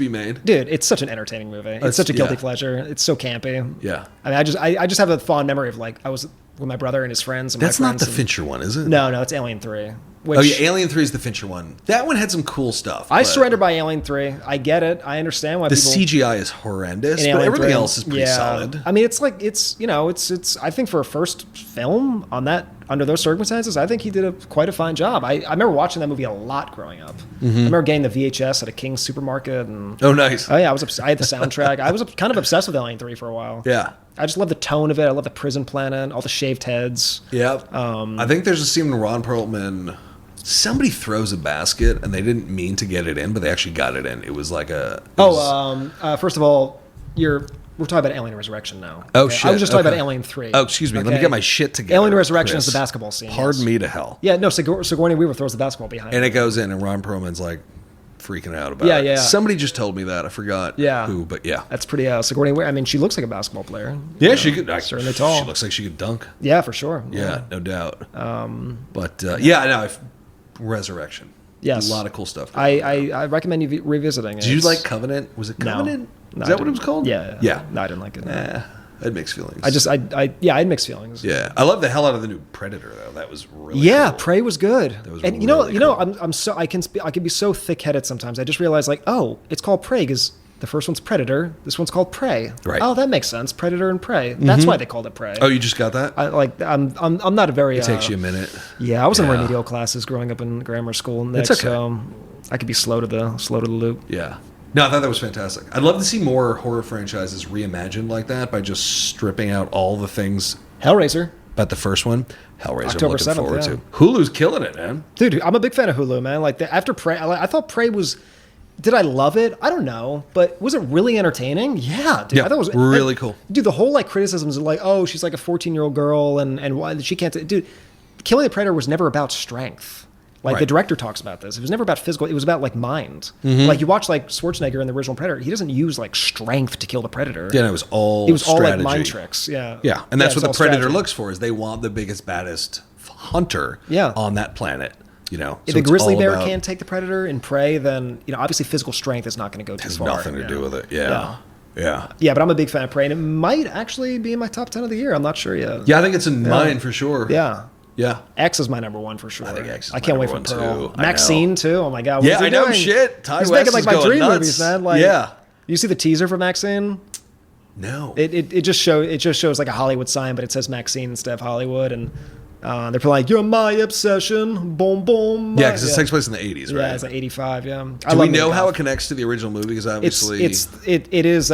made. Dude, it's such an entertaining movie. It's such a guilty pleasure. It's so campy. Yeah. I mean, I just have a fond memory of like I was with my brother and his friends. And That's my not friends the Fincher one, is it? No, it's Alien 3. Alien 3 is the Fincher one. That one had some cool stuff. I surrendered by Alien 3. I get it. I understand why the CGI is horrendous, but everything else is pretty solid. I mean, it's like it's I think for a first film under those circumstances, I think he did quite a fine job. I remember watching that movie a lot growing up. I remember getting the VHS at a King's supermarket. And oh, nice. Oh yeah, I had the soundtrack. I was kind of obsessed with Alien 3 for a while. Yeah. I just love the tone of it. I love the prison planet, all the shaved heads. Yeah. I think there's a scene when Ron Perlman, somebody throws a basket and they didn't mean to get it in, but they actually got it in. It was like first of all, we're talking about Alien Resurrection now. Oh, shit. I was just talking about Alien 3. Oh, excuse me. Okay. Let me get my shit together. Alien Resurrection Chris. is the basketball scene. Pardon me to hell. Yeah, no, Sigourney Weaver throws the basketball behind and him. It goes in, and Ron Perlman's like freaking out about it. Yeah. Somebody just told me that. I forgot who, but yeah. That's pretty, Sigourney Weaver. I mean, she looks like a basketball player. Yeah, she could. Certainly tall. She looks like she could dunk. Yeah, for sure. Yeah, no doubt. Resurrection. Yes. A lot of cool stuff. I recommend you revisiting it. Did you like Covenant? Was it Covenant? No, is that what it was called? Yeah. No, I didn't like it. I had mixed feelings. I had mixed feelings. Yeah. I love the hell out of the new Predator though. That was really cool. Prey was good. That was and really cool. I'm so I can be so thick-headed sometimes. I just realize like, oh, it's called Prey because the first one's Predator. This one's called Prey. Right. Oh, that makes sense. Predator and Prey. That's why they called it Prey. Oh, you just got that? I'm not a very. It takes you a minute. Yeah, I was in remedial classes growing up in grammar school. Nick, it's okay. So I could be slow to the loop. Yeah. No, I thought that was fantastic. I'd love to see more horror franchises reimagined like that by just stripping out all the things. Hellraiser. About the first one. Hellraiser, October I'm looking 7th, forward to. Hulu's killing it, man. Dude, I'm a big fan of Hulu, man. Like after Prey, I thought Prey was Did I love it? I don't know, but was it really entertaining? Yeah, dude. Yeah, I thought it was really cool. Dude, the whole like criticisms of like, oh, she's like a 14-year-old girl and why she can't. Dude, Killing the Predator was never about strength. Like the director talks about this. It was never about physical. It was about like mind. Like you watch like Schwarzenegger in the original Predator. He doesn't use like strength to kill the Predator. Yeah, it was all like mind tricks. Yeah. Yeah, and that's what the Predator strategy. looks for. Is they want the biggest, baddest hunter on that planet. You know, if a grizzly bear can't take the Predator in prey, then obviously physical strength is not going to go too far. Has nothing to do with it. Yeah. Yeah, but I'm a big fan of Prey, and it might actually be in my top 10 of the year. I'm not sure yet. Yeah, I think it's in mine for sure. Yeah. Yeah. X is my number one for sure. I think X is I can't wait for my Pearl. number one, too. Maxine too. Oh my god. What Yeah, is he I know. doing? Shit. Ty He's West making like is my going dream nuts. movies, man. Like, yeah. You see the teaser for Maxine? No. It just shows like a Hollywood sign, but it says Maxine instead of Hollywood, and they're like, "You're my obsession." Boom, boom. Yeah, because it takes place in the 80s, right? Yeah, it's like 85. Yeah. Do we know how it connects to the original movie? Because obviously, it is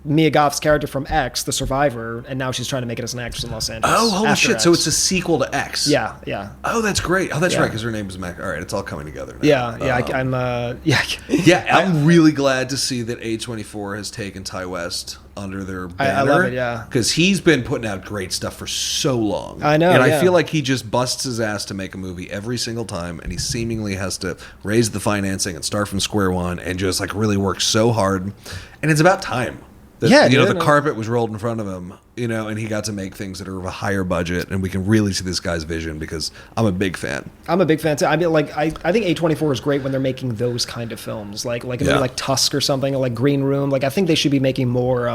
Mia Goth's character from X, the survivor, and now she's trying to make it as an actress in Los Angeles. Oh, holy shit! X. So it's a sequel to X. Yeah. Oh, that's great. Oh, that's right, because her name is Mac. All right, it's all coming together now. Yeah. I'm really glad to see that A24 has taken Ty West under their banner. I love it, yeah. Because he's been putting out great stuff for so long. I know, and I yeah. feel like he just busts his ass to make a movie every single time, and he seemingly has to raise the financing and start from square one and just like really work so hard. And it's about time. The carpet was rolled in front of him, and he got to make things that are of a higher budget, and we can really see this guy's vision because I'm a big fan. I'm a big fan too. I mean, like I think A24 is great when they're making those kind of films, like a movie like Tusk or something, or like Green Room. Like I think they should be making more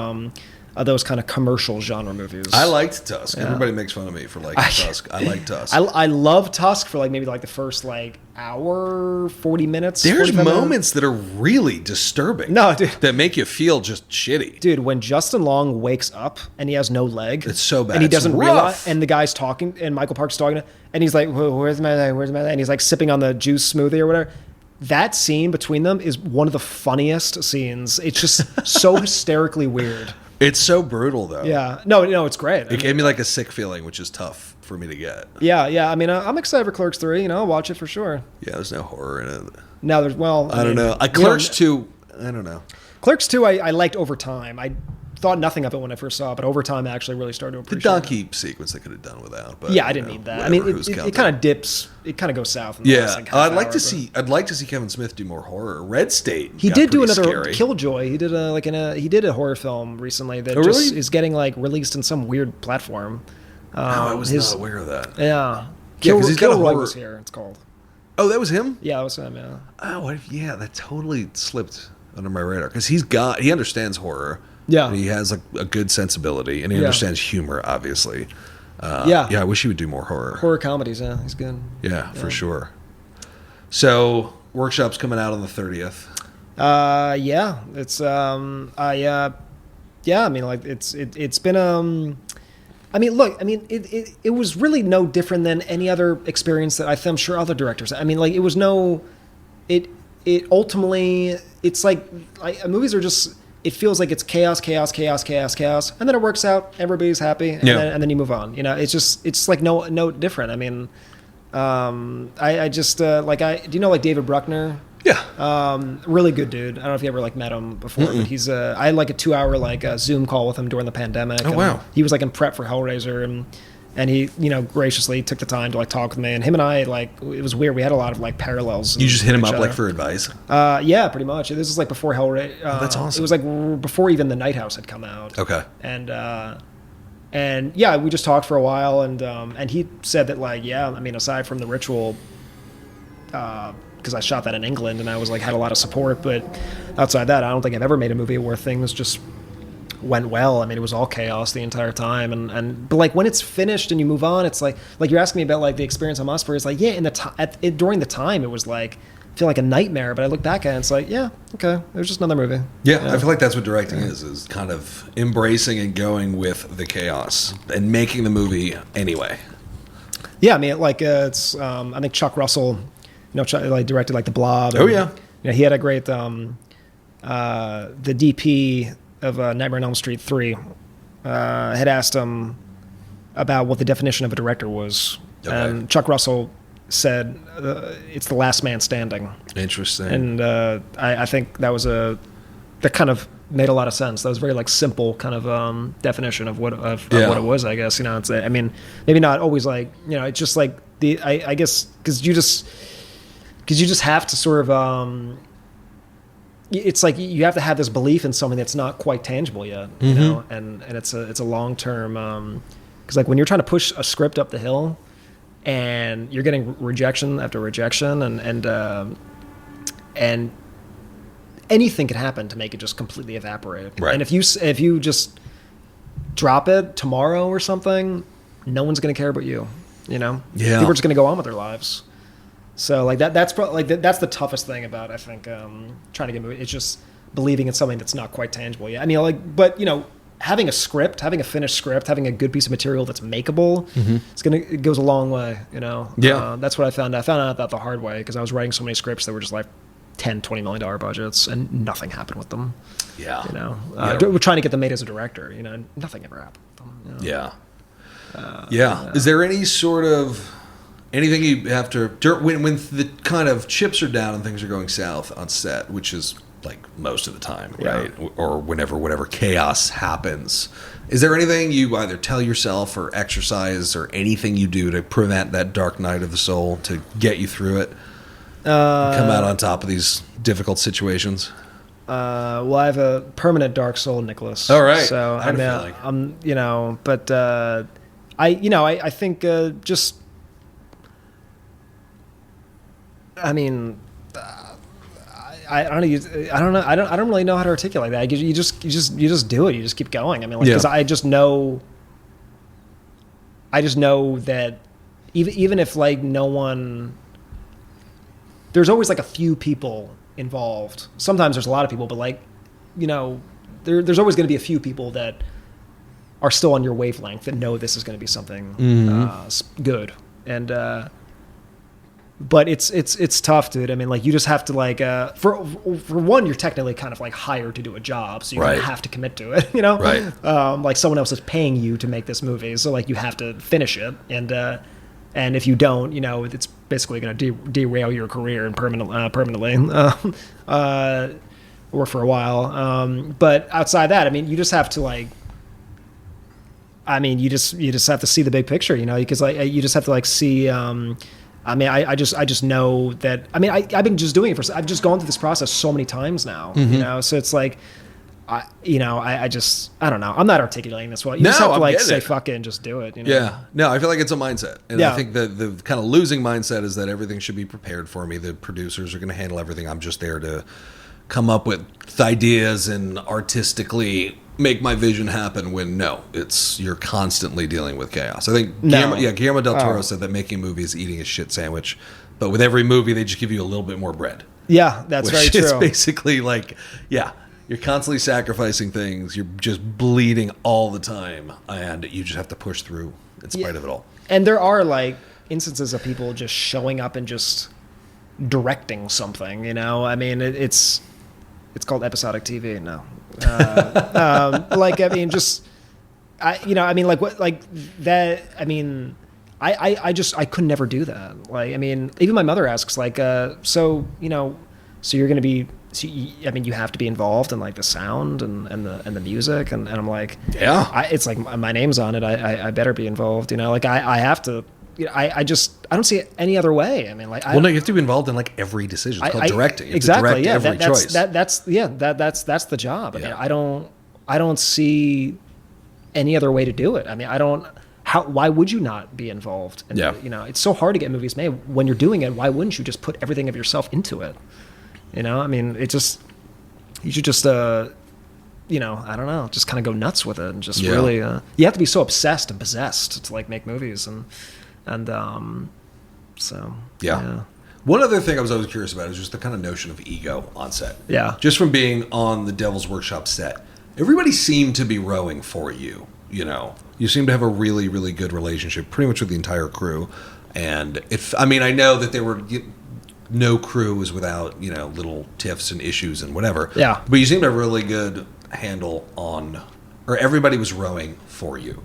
of those kind of commercial genre movies. I liked Tusk. Yeah. Everybody makes fun of me for liking Tusk. I like Tusk. I love Tusk for like maybe like the first like hour, 40 minutes. There's moments that are really disturbing. No, dude. That make you feel just shitty. Dude, when Justin Long wakes up and he has no leg. It's so bad. And he doesn't realize, and the guy's talking, and Michael Park's talking, and he's like, where's my leg? Where's my leg? And he's like sipping on the juice smoothie or whatever. That scene between them is one of the funniest scenes. It's just so hysterically weird. It's so brutal, though. Yeah. No, it's great. It gave me like a sick feeling, which is tough for me to get. Yeah. I mean, I'm excited for Clerks 3. I'll watch it for sure. Yeah, there's no horror in it. No, there's, I don't know. Clerks 2, I don't know. Clerks 2, I liked over time. I thought nothing of it when I first saw it, but over time I actually really started to appreciate the donkey sequence they could have done without. But I didn't need that. I mean, it kind of dips. It kind of goes south. In I'd like to see Kevin Smith do more horror. Red State. He did do another Killjoy. He did a horror film recently that is getting like released in some weird platform. I was not aware of that. Yeah. Because he's got a horror. Was here. It's called. Oh, that was him? Yeah, that was him. Yeah. Oh, yeah. That totally slipped under my radar because he understands horror. Yeah. And he has a good sensibility, and he understands humor, obviously. Yeah, I wish he would do more horror. Horror comedies, yeah, he's good. Yeah, for sure. So, workshop's coming out on the 30th. Yeah, it's I mean, like it's been I mean, look, I mean, it was really no different than any other experience that I'm sure other directors. I mean, like it was it ultimately, it's like movies are just. It feels like it's chaos, and then it works out. Everybody's happy, and then you move on. It's like no different. I mean, I just do you know like David Bruckner? Yeah. Really good dude. I don't know if you ever like met him before, but he's I had like a 2-hour Zoom call with him during the pandemic. Oh wow. He was like in prep for Hellraiser and he, graciously took the time to like talk with me, and him and I it was weird. We had a lot of like parallels. You just hit him up like for advice. Yeah, pretty much. This is like before Hellraiser. That's awesome. It was like before even The Night House had come out. Okay. And yeah, we just talked for a while, and he said that I mean, aside from The Ritual, because I shot that in England and I was had a lot of support, but outside that, I don't think I've ever made a movie where things just went well. I mean, it was all chaos the entire time, but when it's finished and you move on, it's like you're asking me about the experience on Mossbury. It's in during the time it was feel like a nightmare, but I look back at it, it's okay, it was just another movie. Yeah, I feel like that's what directing is kind of embracing and going with the chaos and making the movie anyway. Yeah, I mean, it's I think Chuck Russell, directed The Blob. Oh yeah. He had a great the DP of Nightmare on Elm Street 3 had asked him about what the definition of a director was. Okay. And Chuck Russell said it's the last man standing. Interesting. And I think that kind of made a lot of sense. That was very like simple kind of definition of what what it was. I guess it's. I mean, maybe not always like it's just like I guess because you just have to sort of. It's like you have to have this belief in something that's not quite tangible yet, and it's a long term. Because like when you're trying to push a script up the hill, and you're getting rejection after rejection, and anything could happen to make it just completely evaporate. Right. And if you just drop it tomorrow or something, no one's going to care about you. Yeah. People are just going to go on with their lives. So like that's probably like that's the toughest thing about I think trying to get movie. It's just believing in something that's not quite tangible yet. I mean, but having a script, having a finished script, having a good piece of material that's makeable, it goes a long way. Yeah. That's what I found. I found out that the hard way because I was writing so many scripts that were just like $10-20 million budgets and nothing happened with them. Yeah. We're trying to get them made as a director. Nothing ever happened with them. Yeah. Is there any sort of anything you have to when the kind of chips are down and things are going south on set, which is like most of the time, right? Or whatever chaos happens. Is there anything you either tell yourself or exercise or anything you do to prevent that dark night of the soul to get you through it? Come out on top of these difficult situations? Well, I have a permanent dark soul, Nicholas. All right. So I think just. I mean, I don't know. I don't really know how to articulate that. You just do it. You just keep going. I mean, because I just know that even if like no one, there's always like a few people involved. Sometimes there's a lot of people, but like, there's always going to be a few people that are still on your wavelength that know this is going to be something good. And but it's tough, dude. I mean, like you just have to like for one, you're technically kind of like hired to do a job, so you have to commit to it, Right. Like someone else is paying you to make this movie, so like you have to finish it, and if you don't, it's basically going to derail your career and permanently, or for a while. But outside that, I mean, you just have to like. I mean, you just have to see the big picture, because like you just have to like see. I mean, I just know that. I mean, I've been just doing it I've just gone through this process so many times now, So it's like, I don't know. I'm not articulating this well. You just have to like say fuck it and just do it. Yeah. No, I feel like it's a mindset, and I think that the kind of losing mindset is that everything should be prepared for me. The producers are going to handle everything. I'm just there to come up with ideas and artistically make my vision happen. When you're constantly dealing with chaos. I think Guillermo del Toro said that making a movie is eating a shit sandwich, but with every movie they just give you a little bit more bread. Yeah, that's very true. It's basically like, you're constantly sacrificing things. You're just bleeding all the time, and you just have to push through in spite of it all. And there are like instances of people just showing up and just directing something. I mean, it's called episodic TV now. Like I mean, just I mean, like what, like that. I mean, I could never do that. Like, I mean, even my mother asks, like, so you're going to be. So I mean, you have to be involved in like the sound and the music, and I'm like, it's like my name's on it. I better be involved. Like I have to. I don't see it any other way. I mean, like, no, you have to be involved in like every decision. It's called directing. You have to direct every choice. That's the job. I mean, I don't see any other way to do it. I mean, why would you not be involved? And, it's so hard to get movies made. When you're doing it, why wouldn't you just put everything of yourself into it? I mean, you should just, I don't know, just kind of go nuts with it and just really, you have to be so obsessed and possessed to like make movies so. One other thing I was always curious about is just the kind of notion of ego on set. Yeah. Just from being on the Devil's Workshop set, everybody seemed to be rowing for you. You seem to have a really, really good relationship pretty much with the entire crew. And I know that there were no crew was without, little tiffs and issues and whatever. Yeah. But you seem to have a really good handle or everybody was rowing for you.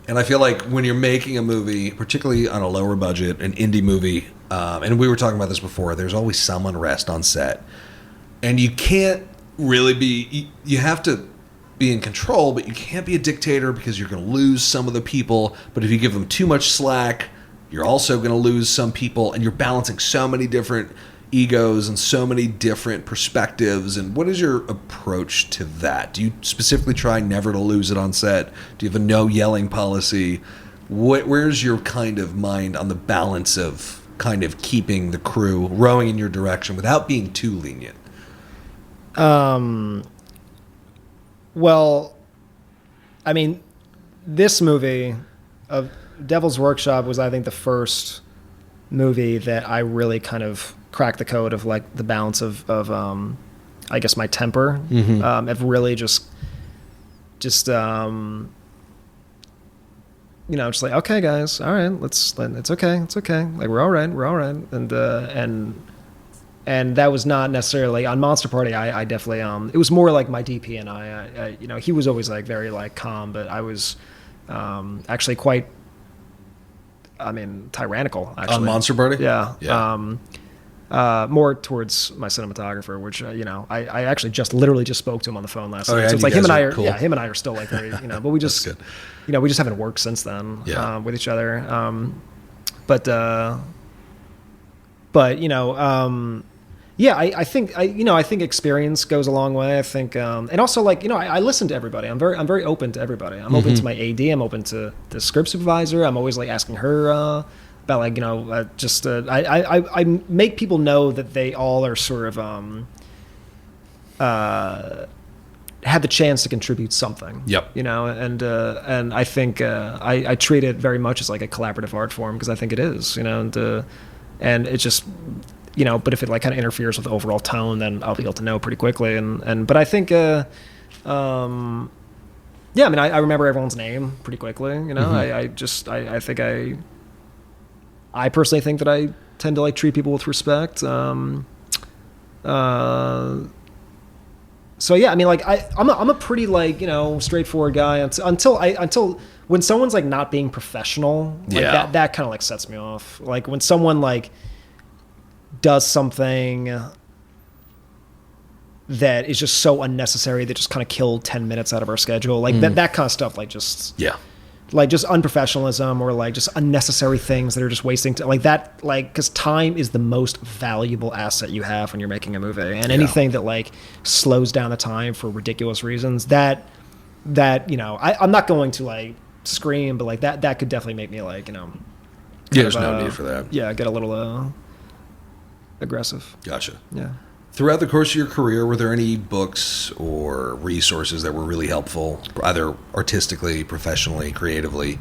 And I feel like when you're making a movie, particularly on a lower budget, an indie movie, and we were talking about this before, there's always some unrest on set. And you can't really you have to be in control, but you can't be a dictator because you're going to lose some of the people. But if you give them too much slack, you're also going to lose some people, and you're balancing so many different egos and so many different perspectives. And what is your approach to that? Do you specifically try never to lose it on set? Do you have a no yelling policy? Where's your kind of mind on the balance of kind of keeping the crew rowing in your direction without being too lenient? Well, I mean, this movie of Devil's Workshop was, I think, the first movie that I really kind of cracked the code of like the balance of I guess my temper. I've really just just like, okay, guys, all right, it's okay, like we're all right, and that was not necessarily on Monster Party. I definitely it was more like my DP and I he was always like very like calm, but I was actually quite, I mean, tyrannical actually On Monster Party. Yeah. More towards my cinematographer, which I actually literally just spoke to him on the phone last night. Yeah, so it's like him and I are cool. him and I are still like very but we just That's we just haven't worked since then with each other. I think I think experience goes a long way. I think and also like I listen to everybody. I'm very open to everybody. I'm open to my AD. I'm open to the script supervisor. I'm always like asking her about like I make people know that they all are sort of have the chance to contribute something. Yep. And I think I treat it very much as like a collaborative art form, because I think it is. And it's just but if it like kind of interferes with the overall tone, then I'll be able to know pretty quickly. But I think I mean I remember everyone's name pretty quickly. I personally think that I tend to like treat people with respect. So yeah, I mean, like I'm a pretty like straightforward guy until when someone's like not being professional. Like that kind of like sets me off. Like when someone like does something that is just so unnecessary that just kind of killed 10 minutes out of our schedule. Like that kind of stuff. Like just like just unprofessionalism, or like just unnecessary things that are just wasting like that, like, because time is the most valuable asset you have when you're making a movie, and anything that like slows down the time for ridiculous reasons, that I'm not going to like scream, but like that could definitely make me like there's no need for that. Get a little aggressive. Gotcha. Yeah. Throughout the course of your career, were there any books or resources that were really helpful, either artistically, professionally, creatively,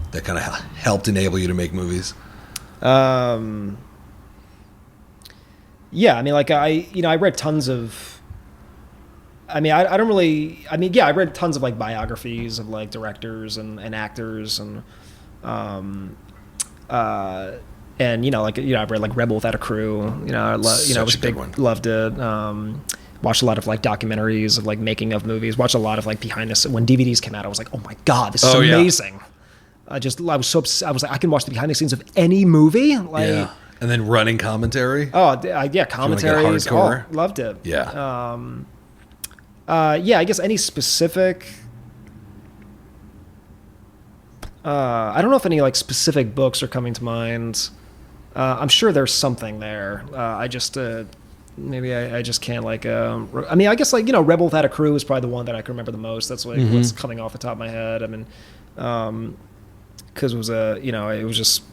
that kind of helped enable you to make movies? Yeah, I mean, like I read tons of. I mean, I don't really. I mean, yeah, I read tons of like biographies of like directors and actors and. And I read like Rebel Without a Crew. I was a big one. Loved it. Watched a lot of like documentaries of like making of movies. Watched a lot of like behind this. When DVDs came out, I was like, oh my god, this is amazing. I was so upset. I was like, I can watch the behind the scenes of any movie. Like, and then running commentary. Oh yeah, commentaries. Hardcore. Oh, loved it. Yeah. I guess any specific. I don't know if any like specific books are coming to mind. I'm sure there's something there. I just maybe I just can't like. I mean, I guess like Rebel Without a Crew is probably the one that I can remember the most. That's like what's coming off the top of my head. I mean, because it was it was just.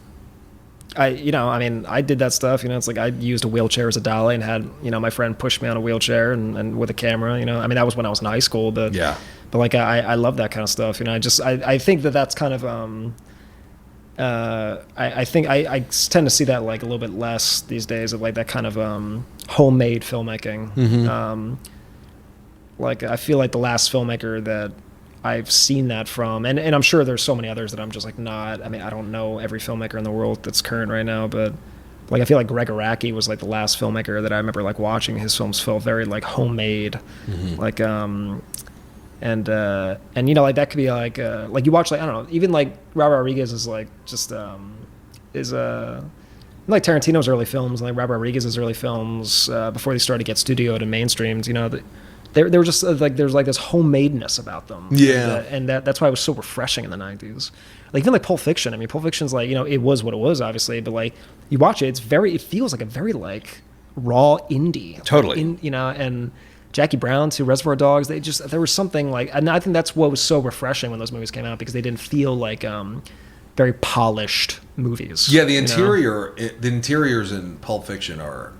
I mean, I did that stuff. It's like I used a wheelchair as a dolly and had my friend push me on a wheelchair and with a camera. I mean, that was when I was in high school. But like I love that kind of stuff. I think that's kind of. I think I tend to see that like a little bit less these days, of like that kind of homemade filmmaking. Like I feel like the last filmmaker that I've seen that from, and I'm sure there's so many others that I'm just like not. I mean, I don't know every filmmaker in the world that's current right now, but like I feel like Greg Araki was like the last filmmaker that I remember like watching. His films felt very like homemade, like and like that could be like you watch like I don't know, even like Robert Rodriguez is like just is like Tarantino's early films, like Robert Rodriguez's early films, before they started to get studioed and mainstreamed, they were just like there's like this homemadeness about them. Yeah, and that's why it was so refreshing in the 90s. Like even like Pulp Fiction. I mean, Pulp Fiction's like it was what it was, obviously, but like you watch it, it feels like a very like raw indie. Totally. And Jackie Brown to Reservoir Dogs, there was something like, and I think that's what was so refreshing when those movies came out, because they didn't feel like very polished movies. Yeah, the interiors in Pulp Fiction are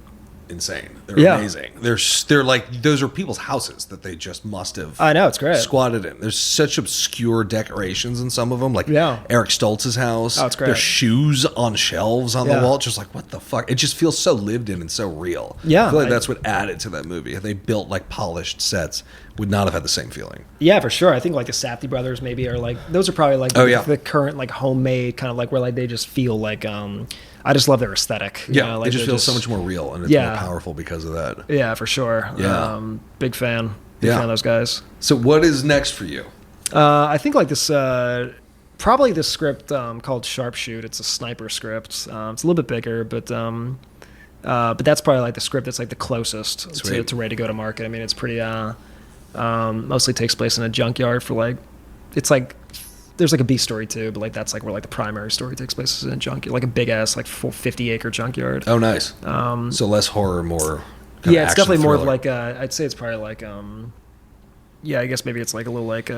insane. They're amazing. They're like, those are people's houses that they just must have. I know, it's great. Squatted in. There's such obscure decorations in some of them, like Eric Stoltz's house. Oh, it's great. There's shoes on shelves on the wall. It's just like, what the fuck? It just feels so lived in and so real. Yeah, I feel like that's what added to that movie. If they built like polished sets, would not have had the same feeling. Yeah, for sure. I think like the Safdie brothers maybe are like, those are probably like the current like homemade kind of like where like they just feel like I just love their aesthetic. It just feels so much more real, and it's more powerful because of that. Yeah, for sure. Yeah. Big fan. Big fan of those guys. So what is next for you? I think like this, probably this script called Sharpshoot. It's a sniper script. It's a little bit bigger, but that's probably like the script that's like the closest to ready to go to market. I mean, it's pretty, mostly takes place in a junkyard for like, it's like, there's like a B story too, but like that's like where like the primary story takes place is in a junkyard, like a big ass like 50-acre junkyard. Oh, nice. So less horror, more. It's definitely more of like I'd say it's probably like I guess maybe it's like a little like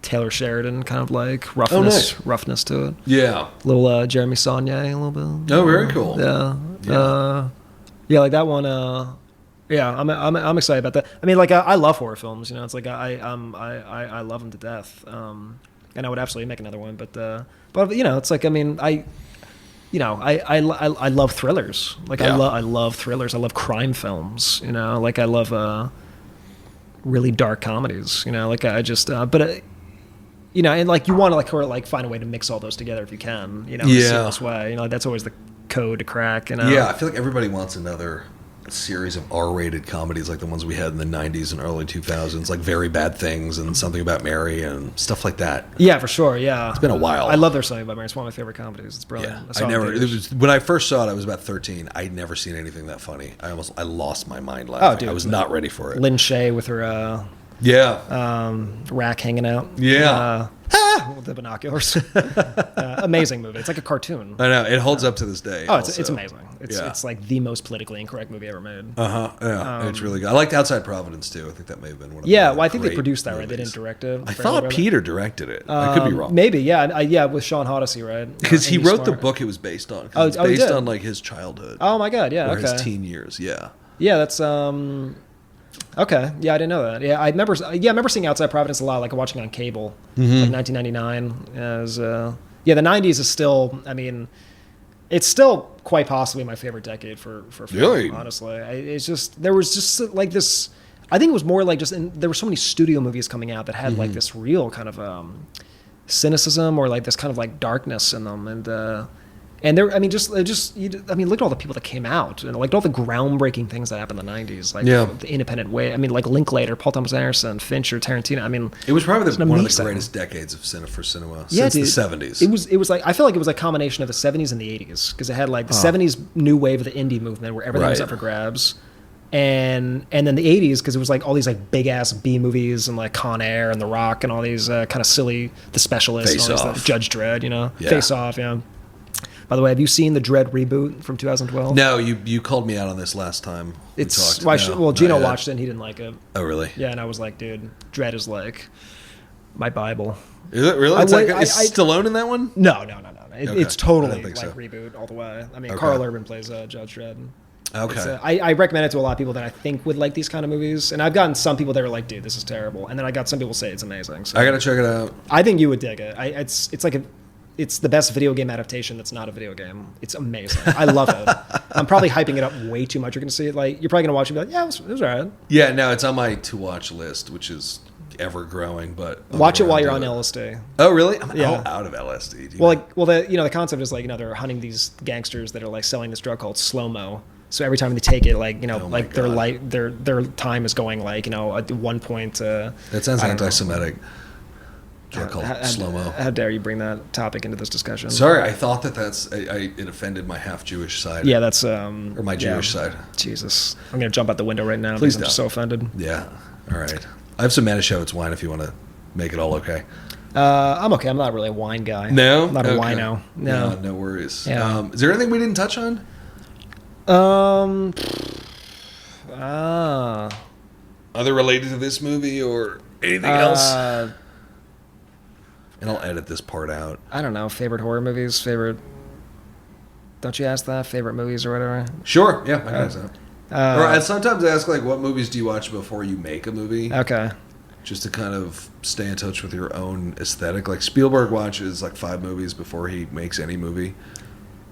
Taylor Sheridan kind of like roughness to it. Yeah. A little Jeremy Saulnier a little bit. Oh, very cool. Yeah. Like that one. I'm excited about that. I mean, like I love horror films. It's like I love them to death. And I would absolutely make another one. But it's like, I mean, I love thrillers. Like I love thrillers. I love crime films. Like I love really dark comedies. Like I just and like you want to like find a way to mix all those together if you can. In a serious way. That's always the code to crack. Yeah, I feel like everybody wants another series of R-rated comedies like the ones we had in the 90s and early 2000s, like Very Bad Things and Something About Mary and stuff like that. Yeah, for sure. Yeah, it's been a while. I love their Something About Mary. It's one of my favorite comedies. It's brilliant. Yeah, when I first saw it, I was about 13. I'd never seen anything that funny. I lost my mind laughing. Dude, I was not ready for it. Lynn Shay with her rack hanging out. With the binoculars. Amazing movie. It's like a cartoon. I know. It holds up to this day. Oh, it's amazing. It's like the most politically incorrect movie ever made. Yeah, it's really good. I liked Outside Providence too. I think that may have been one of well, I think they produced that, right? They didn't direct it. I thought Peter directed it. I could be wrong. Maybe, yeah. With Sean Hoddesy, right? Because he wrote the book it was based on. It's based on like his childhood. Oh my god, yeah. Or his teen years, yeah. Yeah, that's okay. Yeah, I didn't know that. Yeah, I remember seeing Outside Providence a lot, like watching on cable, like 1999. As the 90s is still. I mean, it's still quite possibly my favorite decade for film. Really? Honestly, it's just there was just like this. I think it was more like there were so many studio movies coming out that had like this real kind of cynicism or like this kind of like darkness in them, and there, I mean, look at all the people that came out, and like all the groundbreaking things that happened in the 90s, like the independent way. I mean, like Linklater, Paul Thomas Anderson, Fincher, Tarantino. I mean, it was probably one of the greatest decades of cinema since the 70s. It was like, I feel like it was a combination of the 70s and the 80s, because it had like the 70s new wave of the indie movement where everything was up for grabs. And then the 80s, because it was like all these like big ass B movies and like Con Air and The Rock and all these kind of silly, The Specialist, Face and all Off. These, Judge Dredd, Face Off, By the way, have you seen the Dredd reboot from 2012? No, you called me out on this last time. Gino watched it and he didn't like it. Oh, really? Yeah, and I was like, dude, Dredd is like my Bible. Is it really? Is Stallone in that one? No. It's totally like reboot all the way. I mean, Carl Urban plays Judge Dredd. Okay. I recommend it to a lot of people that I think would like these kind of movies, and I've gotten some people that are like, dude, this is terrible, and then I got some people say it's amazing. So I gotta check it out. I think you would dig it. It's the best video game adaptation that's not a video game. It's amazing. I love it. I'm probably hyping it up way too much. You're going to see it. Like, you're probably going to watch it and be like, yeah, it was all right. Yeah, no, it's on my to-watch list, which is ever growing, but... Watch it while you're on LSD. Oh, really? I'm out of LSD. The concept is like, they're hunting these gangsters that are like selling this drug called slow-mo. So every time they take it, like, their time is going like, at one point... that sounds anti-Semitic. Or called slow-mo. How dare you bring that topic into this discussion? Sorry, I thought it offended my half-Jewish side. Yeah, that's... or my Jewish side. Jesus. I'm going to jump out the window right now Please because I'm just so offended. Yeah. All right. I have some Manischewitz wine if you want to make it all okay. I'm okay. I'm not really a wine guy. No? I'm not a Okay. wino. No. No worries. Yeah. Is there anything we didn't touch on? Either related to this movie or anything else? And I'll edit this part out. I don't know. Favorite horror movies? Don't you ask that? Favorite movies or whatever? Sure. Yeah, I can ask that. Or I sometimes ask, like, what movies do you watch before you make a movie? Okay. Just to kind of stay in touch with your own aesthetic. Like, Spielberg watches, like, 5 movies before he makes any movie.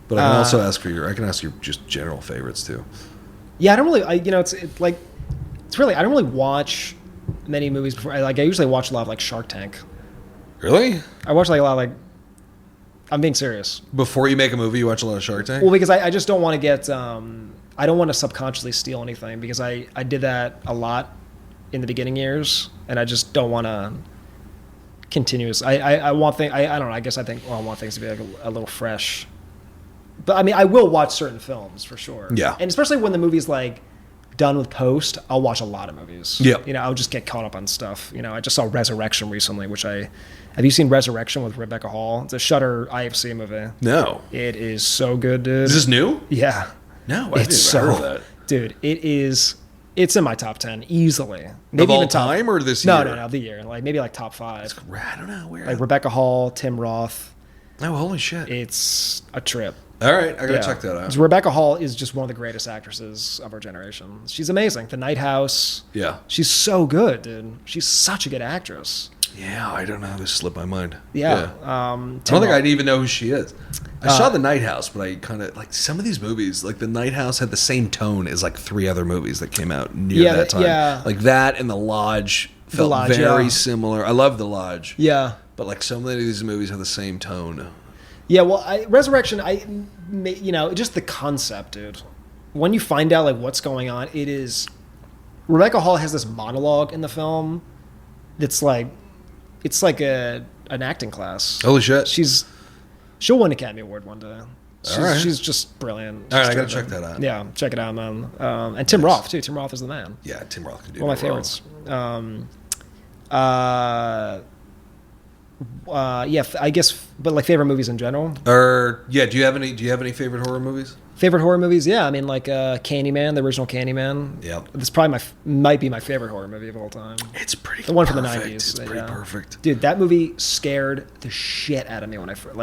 But I can also ask I can ask your just general favorites, too. Yeah, I don't really, I don't really watch many movies before. I usually watch a lot of, like, Shark Tank. Really? I watch, like, a lot of, like, I'm being serious. Before you make a movie, you watch a lot of Shark Tank? Well, because I just don't want to get, I don't want to subconsciously steal anything because I did that a lot in the beginning years, and I just don't want to I want things, I don't know, I guess I want things to be like a little fresh. But I mean, I will watch certain films for sure. Yeah. And especially when the movie's like done with post, I'll watch a lot of movies. Yeah. I'll just get caught up on stuff. I just saw Resurrection recently, have you seen Resurrection with Rebecca Hall? It's a Shudder IFC movie. No. It is so good, dude. Is this new? Yeah. No, I didn't heard of that. Dude, it's in my top 10 easily. Maybe Of all even time or this year? No, the year. Like maybe like top 5. I don't know where. Like Rebecca Hall, Tim Roth. Oh, holy shit. It's a trip. All right, I gotta check that out. Rebecca Hall is just one of the greatest actresses of our generation. She's amazing. The Night House. Yeah. She's so good, dude. She's such a good actress. Yeah, I don't know how this slipped my mind. Yeah. I don't think I'd even know who she is. I saw The Night House, but I kind of, like, some of these movies, like The Night House had the same tone as, like, 3 other movies that came out near that time. Yeah. Like that and The Lodge felt very similar. I love The Lodge. Yeah. But, like, so many of these movies have the same tone. Yeah, well, Resurrection, just the concept, dude. When you find out, like, what's going on, it is... Rebecca Hall has this monologue in the film that's, like... It's like an acting class. Holy shit. She'll win an Academy Award one day. She's just brilliant. All right, I gotta check that out. Yeah, check it out, man. And Tim Roth, too. Tim Roth is the man. Yeah, Tim Roth can do one of my favorites. I guess, but like favorite movies in general. Do you have any favorite horror movies? Favorite horror movies? Yeah, I mean like Candyman, the original Candyman. Yeah, this probably might be my favorite horror movie of all time. It's pretty. The one perfect. from the 90s. It's pretty perfect, dude. That movie scared the shit out of me when I first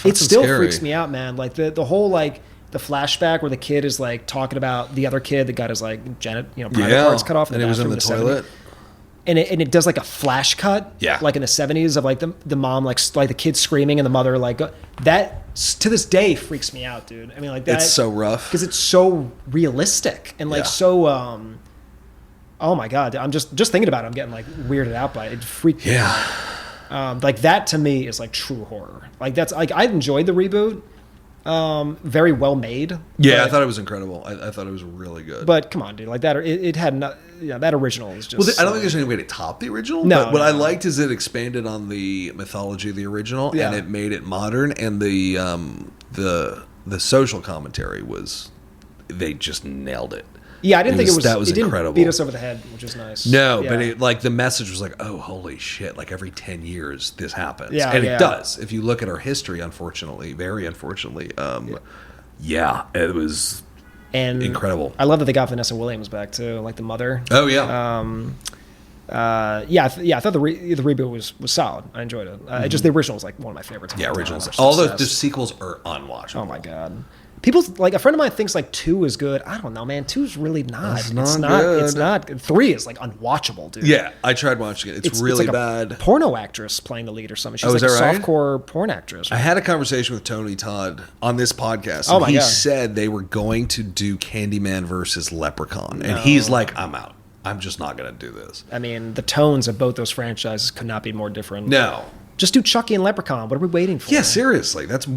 it still freaks me out, man. Like the whole like the flashback where the kid is like talking about the other kid that got his like private parts cut off, and it was in the toilet. And it does like a flash cut, like in the 70s of like the mom like the kid screaming and the mother like that to this day freaks me out, dude. I mean like that. It's so rough because it's so realistic and like so. Oh my god, I'm just thinking about it. I'm getting like weirded out by it. It freaked me out. Like that to me is like true horror. Like that's like I enjoyed the reboot. Very well made. Yeah, I thought it was incredible. I thought it was really good. But come on, dude, like that it had not. Yeah, that original is just. Well, I don't think there's any way to top the original. No. But what I liked is it expanded on the mythology of the original, and it made it modern. And the social commentary was, they just nailed it. Yeah, I didn't think it was. That was it didn't incredible. Beat us over the head, which is nice. No, but the message was like, oh, holy shit! Like every 10 years, this happens, and it does. If you look at our history, unfortunately, very unfortunately, it was. And incredible. I love that they got Vanessa Williams back too, like the mother. Oh yeah. I thought the reboot was solid. I enjoyed it. Just the original was like one of my favorites. Yeah, originals. All the sequels are unwatchable. Oh my god. People like a friend of mine thinks like 2 is good. I don't know, man. 2 is really not. It's not good. It's not. 3 is like unwatchable, dude. Yeah, I tried watching it. It's really like bad. A porno actress playing the lead or something. She's like a softcore porn actress. Right? I had a conversation with Tony Todd on this podcast. And he said they were going to do Candyman versus Leprechaun, and he's like, "I'm out. I'm just not going to do this." I mean, the tones of both those franchises could not be more different. No. Just do Chucky and Leprechaun. What are we waiting for? Yeah, seriously. That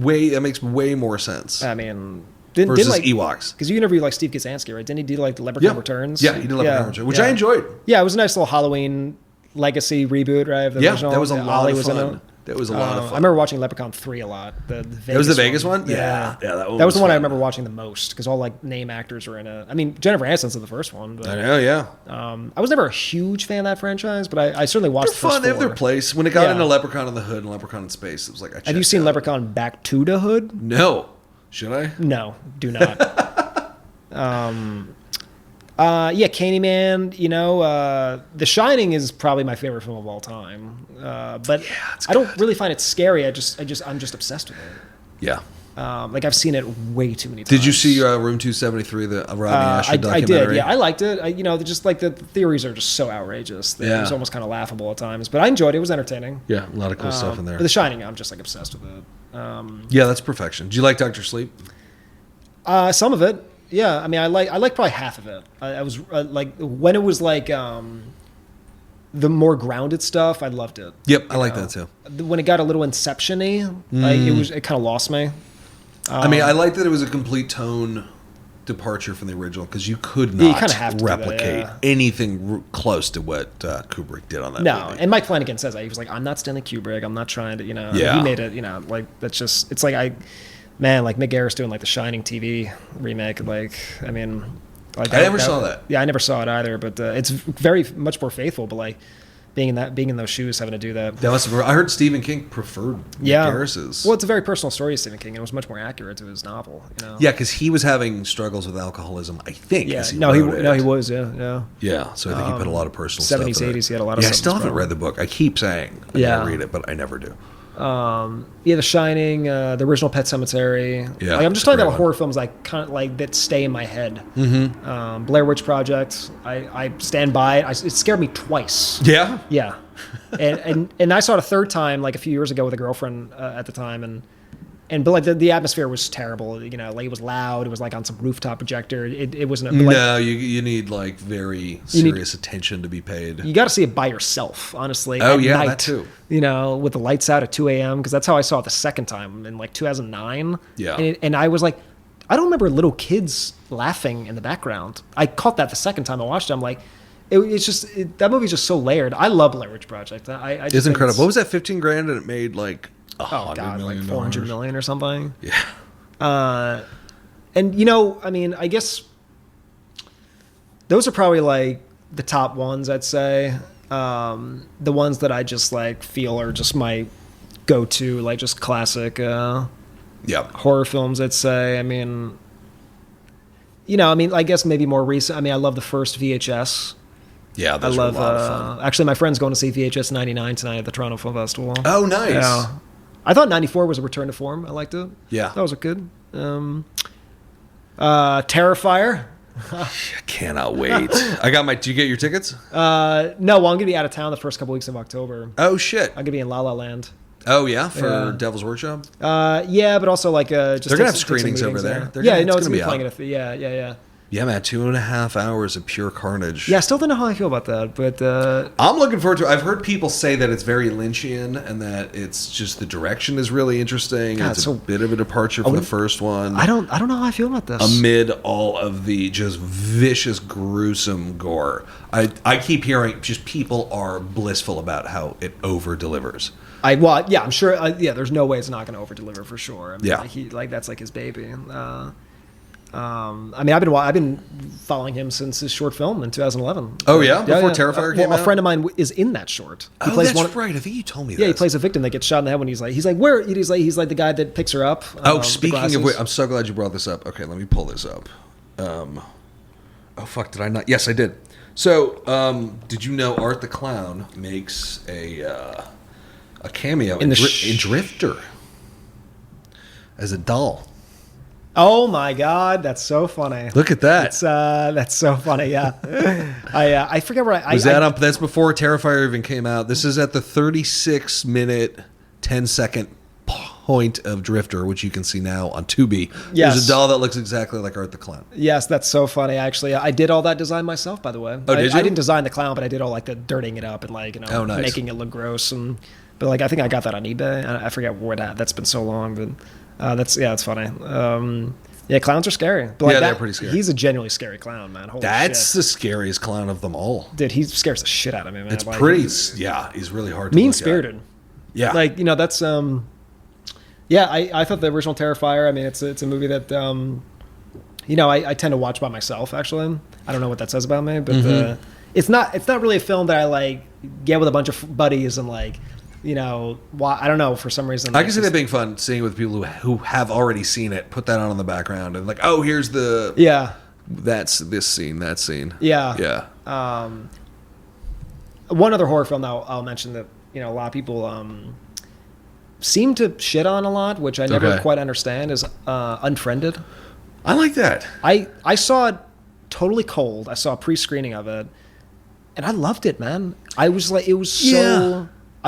makes way more sense. I mean, versus Ewoks. Because you interviewed like Steve Kaczynski, right? Didn't he do like the Leprechaun Returns? Yeah, he did Leprechaun Returns, which I enjoyed. Yeah, it was a nice little Halloween Legacy reboot, right? The Yeah, original. that was a lot Ollie of was in fun. it. That was a lot of fun. I remember watching Leprechaun 3 a lot. The Vegas That was the Vegas one? Yeah, that one was the one fun. I remember watching the most because all like name actors were in it. I mean, Jennifer Aniston's in the first one. But, I know, yeah. I was never a huge fan of that franchise, but I certainly watched They're the first fun. They have their 4. place. When it got Yeah. into Leprechaun in the Hood and Leprechaun in Space, it was like, Have you seen Leprechaun Back to the Hood? No. Should I? No, do not. Yeah, Candyman. You know, The Shining is probably my favorite film of all time. But I don't really find it scary. I'm just obsessed with it. Yeah. Like I've seen it way too many times. Did you see Room 273, the Rodney Asher I documentary? did. Yeah, I liked it. You know, just like the theories are just so outrageous. That It was almost kind of laughable at times, but I enjoyed it. It was entertaining. Yeah, a lot of cool stuff in there. But The Shining, I'm just like obsessed with it. Yeah, that's perfection. Do you like Dr. Sleep? Some of it. Yeah, I mean, I like probably half of it. I was like when it was like the more grounded stuff, I loved it. Yep, I like that too. When it got a little Inception-y, it kind of lost me. I mean, I like that it was a complete tone departure from the original because you could you not kinda have to do that, replicate anything close to what Kubrick did on that No, movie. and Mike Flanagan says that he was like, "I'm not Stanley Kubrick. I'm not trying to, Yeah. He made it, like that's just. It's like like Mick Garris doing like the Shining TV remake. Like, I mean, like I never saw that. Yeah, I never saw it either. But it's very much more faithful. But like being in those shoes, having to do that. That must have, I heard Stephen King preferred Mick Garris's. Well, it's a very personal story of Stephen King. It was much more accurate to his novel. Yeah, because he was having struggles with alcoholism, I think. Yeah, as he he wrote was. Yeah. Yeah, so I think he put a lot of personal stuff 70s, in it. 80s, he had a lot of Yeah, I stuff still in his haven't problem. read the book. I keep saying I'm going to read it, but I never do. The Shining, the original Pet Cemetery. Yeah, like, I'm just it's a talking great about one. horror films like kind of like that stay in my head. Mm-hmm. Blair Witch Project. I stand by it. It scared me twice. Yeah? Yeah, and I saw it a third time like a few years ago with a girlfriend at the time, but like the atmosphere was terrible. Like it was loud. It was like on some rooftop projector. It wasn't. But, like, No, you need like very serious attention to be paid. you got to see it by yourself, honestly. Oh, at yeah, night, that too. With the lights out at 2 a.m. because that's how I saw it the second time in like 2009. Yeah. And I was like, I don't remember little kids laughing in the background. I caught that the second time I watched it. I'm like, it's just that movie's just so layered. I love Blair Witch Project. I just It's think incredible. What was that, 15 grand and it made like Oh $100 God, like million? 400 million or something. Yeah. And I mean, I guess those are probably like the top ones, I'd say. The ones that I just like feel are just my go-to, like just classic Yeah. horror films, I'd say. I mean, I guess maybe more recent. I mean, I love the first VHS. Yeah, I those love. were a lot of fun. Actually, my friend's going to see VHS 99 tonight at the Toronto Film Festival. Oh, nice. Yeah. I thought 94 was a return to form. I liked it. Yeah. That was good. Terrifier. I cannot wait. Do you get your tickets? No, well, I'm going to be out of town the first couple weeks of October. Oh, shit. I'm going to be in La La Land. Oh, yeah? For Yeah. Devil's Workshop? Yeah, but also like just They're gonna take have some screenings over meetings there. They're Yeah, gonna- no, it's it's gonna going be to be out. playing at yeah. Yeah, man. 2.5 hours of pure carnage. Yeah, I still don't know how I feel about that, but I'm looking forward to it. I've heard people say that it's very Lynchian and that it's just the direction is really interesting. God, it's so- a bit of a departure from the first one. I don't know how I feel about this. Amid all of the just vicious, gruesome gore. I keep hearing just people are blissful about how it over-delivers. I'm sure. There's no way it's not going to over deliver for sure. I mean, Yeah. that's like his baby. I mean, I've been following him since his short film in 2011. Oh yeah, before Terrifier came out. A friend of mine is in that short. He plays that's right. I think you told me that. Yeah, he plays a victim that gets shot in the head when he's like where he's like the guy that picks her up. Speaking of which, I'm so glad you brought this up. Okay, let me pull this up. Oh fuck, did I not? Yes, I did. So, did you know Art the Clown makes a cameo in Drifter as a doll? Oh my God, that's so funny! Look at that. That's so funny. Yeah, I forget where I was that up. That's before Terrifier even came out. This is at the 36-minute, 10-second point of Drifter, which you can see now on Tubi. Yes. There's a doll that looks exactly like Art the Clown. Yes, that's so funny. Actually, I did all that design myself, by the way. Oh, did you? I didn't design the clown, but I did all like the dirtying it up and like nice. making it look gross but like I think I got that on eBay. I forget where that's been so long, but it's funny. Yeah, clowns are scary. But like they're pretty scary. He's a genuinely scary clown, man. Holy That's shit. the scariest clown of them all. Dude, he scares the shit out of me, man. It's like, pretty. He's really hard to look at. mean-spirited. Yeah. Like, that's I thought the original Terrifier, I mean, it's a movie that I tend to watch by myself, actually. I don't know what that says about me, but it's not really a film that I like get with a bunch of buddies and like, I don't know, for some reason. I can see that being fun, seeing it with people who have already seen it, put that on in the background and like, oh, here's the that's this scene, that scene. Yeah. One other horror film that I'll mention that a lot of people seem to shit on a lot, which I never quite understand, is Unfriended. I like that. I saw it totally cold. I saw a pre-screening of it, and I loved it, man. I was like, I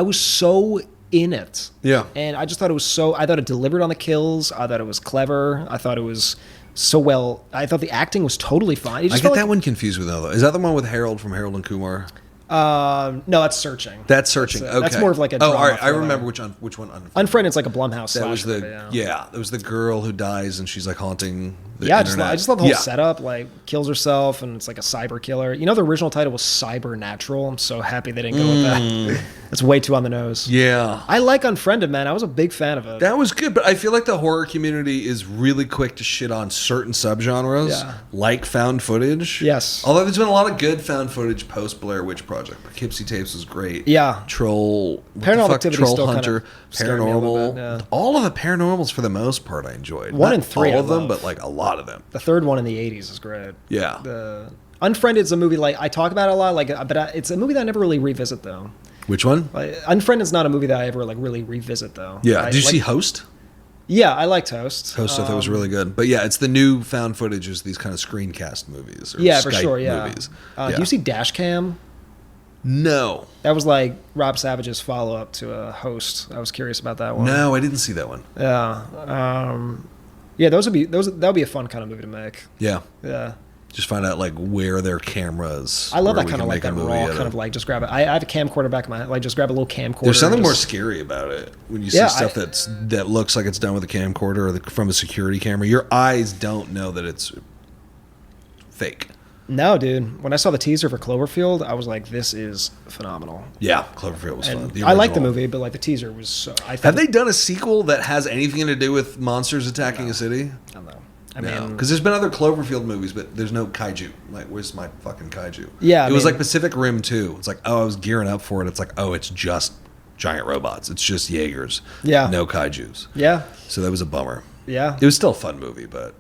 was so in it. Yeah. And I just thought I thought it delivered on the kills. I thought it was clever. I thought it was so well. I thought the acting was totally fine. I get that one confused with though. Is that the one with Harold from Harold and Kumar? No, that's Searching. That's Searching. Okay. That's more of like a drama. Oh, all right. I thriller. remember which one. Unfriended's like a Blumhouse. That was movie, that was the girl who dies and she's like haunting the internet. I just love the whole Yeah. setup. Like kills herself and it's like a cyber killer. The original title was Cybernatural. I'm so happy they didn't go with that. It's way too on the nose. Yeah. I like Unfriended, man. I was a big fan of it. That was good, but I feel like the horror community is really quick to shit on certain subgenres, like found footage. Yes. Although there's been a lot of good found footage post Blair Witch Project. Poughkeepsie Tapes was great. Yeah. Troll. Paranormal Activity Troll still Hunter. kind of scared me a little bit, yeah. All of the paranormals for the most part I enjoyed. 1 Not and 3 all I of them, love. but like a lot of them. The third one in the 80s is great. Yeah. The Unfriended's a movie like I talk about it a lot, but it's a movie that I never really revisit though. Which one? Unfriended's not a movie that I ever like really revisit though. Yeah. Did you see Host? Yeah, I liked Host. Host I thought was really good. But yeah, it's the new found footage is these kind of screencast movies. Or yeah, for Skype sure. Yeah. Movies. Do you see Dashcam? No. That was like Rob Savage's follow up to Host. I was curious about that one. No, I didn't see that one. Yeah. Yeah, that would be a fun kind of movie to make. Yeah. Yeah. Just find out like where their cameras. I love where that we kind of can like make a that movie raw out of. kind of like just grab it. I have a camcorder back in my head. Like just grab a little camcorder. There's something and more just- scary about it when you see stuff that looks like it's done with a camcorder or from a security camera. Your eyes don't know that it's fake. No, dude. When I saw the teaser for Cloverfield, I was like, "This is phenomenal." Yeah, Cloverfield was And fun. I like the movie, but like the teaser was so. Have they done a sequel that has anything to do with monsters attacking a city? I don't know. I No, mean, because there's been other Cloverfield movies, but there's no kaiju. Like, where's my fucking kaiju? Yeah, it was like Pacific Rim 2. It's like, oh, I was gearing up for it. It's like, oh, it's just giant robots. It's just Jaegers. Yeah. No kaijus. yeah, So that was a bummer. yeah. It was still a fun movie, but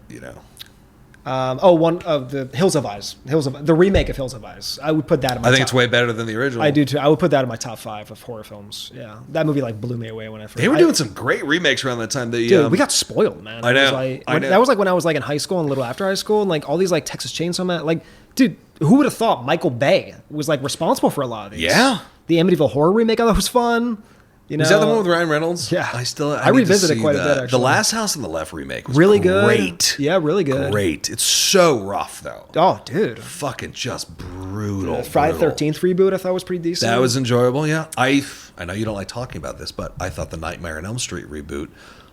One of the Hills of Eyes, the remake of Hills of Eyes. I would put that in my I think top. it's way better than the original. I do too. I would put that in my top 5 of horror films. Yeah, that movie like blew me away when I first. They were doing some great remakes around that time. Dude, we got spoiled, man. I know. That was like when I was like in high school and a little after high school, and like all these like Texas Chainsaw Man. Like, dude, who would have thought Michael Bay was like responsible for a lot of these? Yeah. The Amityville Horror remake I thought was fun. Is that the one with Ryan Reynolds? Yeah. I revisited it quite a bit, actually. The Last House on the Left remake was Really good. Great. Yeah, really good. Great. It's so rough though. Oh, dude. Fucking just brutal. The Friday brutal. 13th reboot I thought was pretty decent. That was enjoyable, yeah. I know you don't like talking about this, but I thought the Nightmare on Elm Street reboot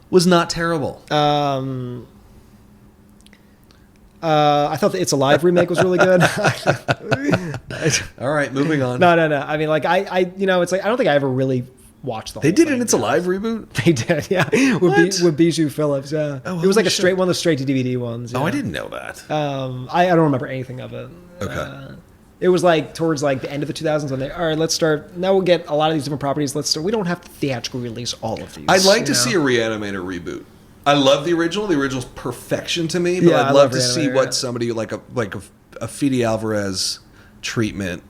was not terrible. I thought the It's Alive remake was really good. All right, moving on. No. I mean, like it's like I don't think I ever really watched the whole They did thing. an It's Alive reboot? They did, yeah. With Bijou Phillips, yeah. Oh, it was like holy shit. one of the straight to DVD ones. Oh, yeah. I didn't know that. I don't remember anything of it. Okay. It was like towards like the end of the 2000s when they all right, let's start. Now we'll get a lot of these different properties. Let's start. We don't have to theatrically release all of these. I'd like to see a Reanimator reboot. I love the original. The original's perfection to me, but I'd love to see what somebody like a Fede Alvarez treatment,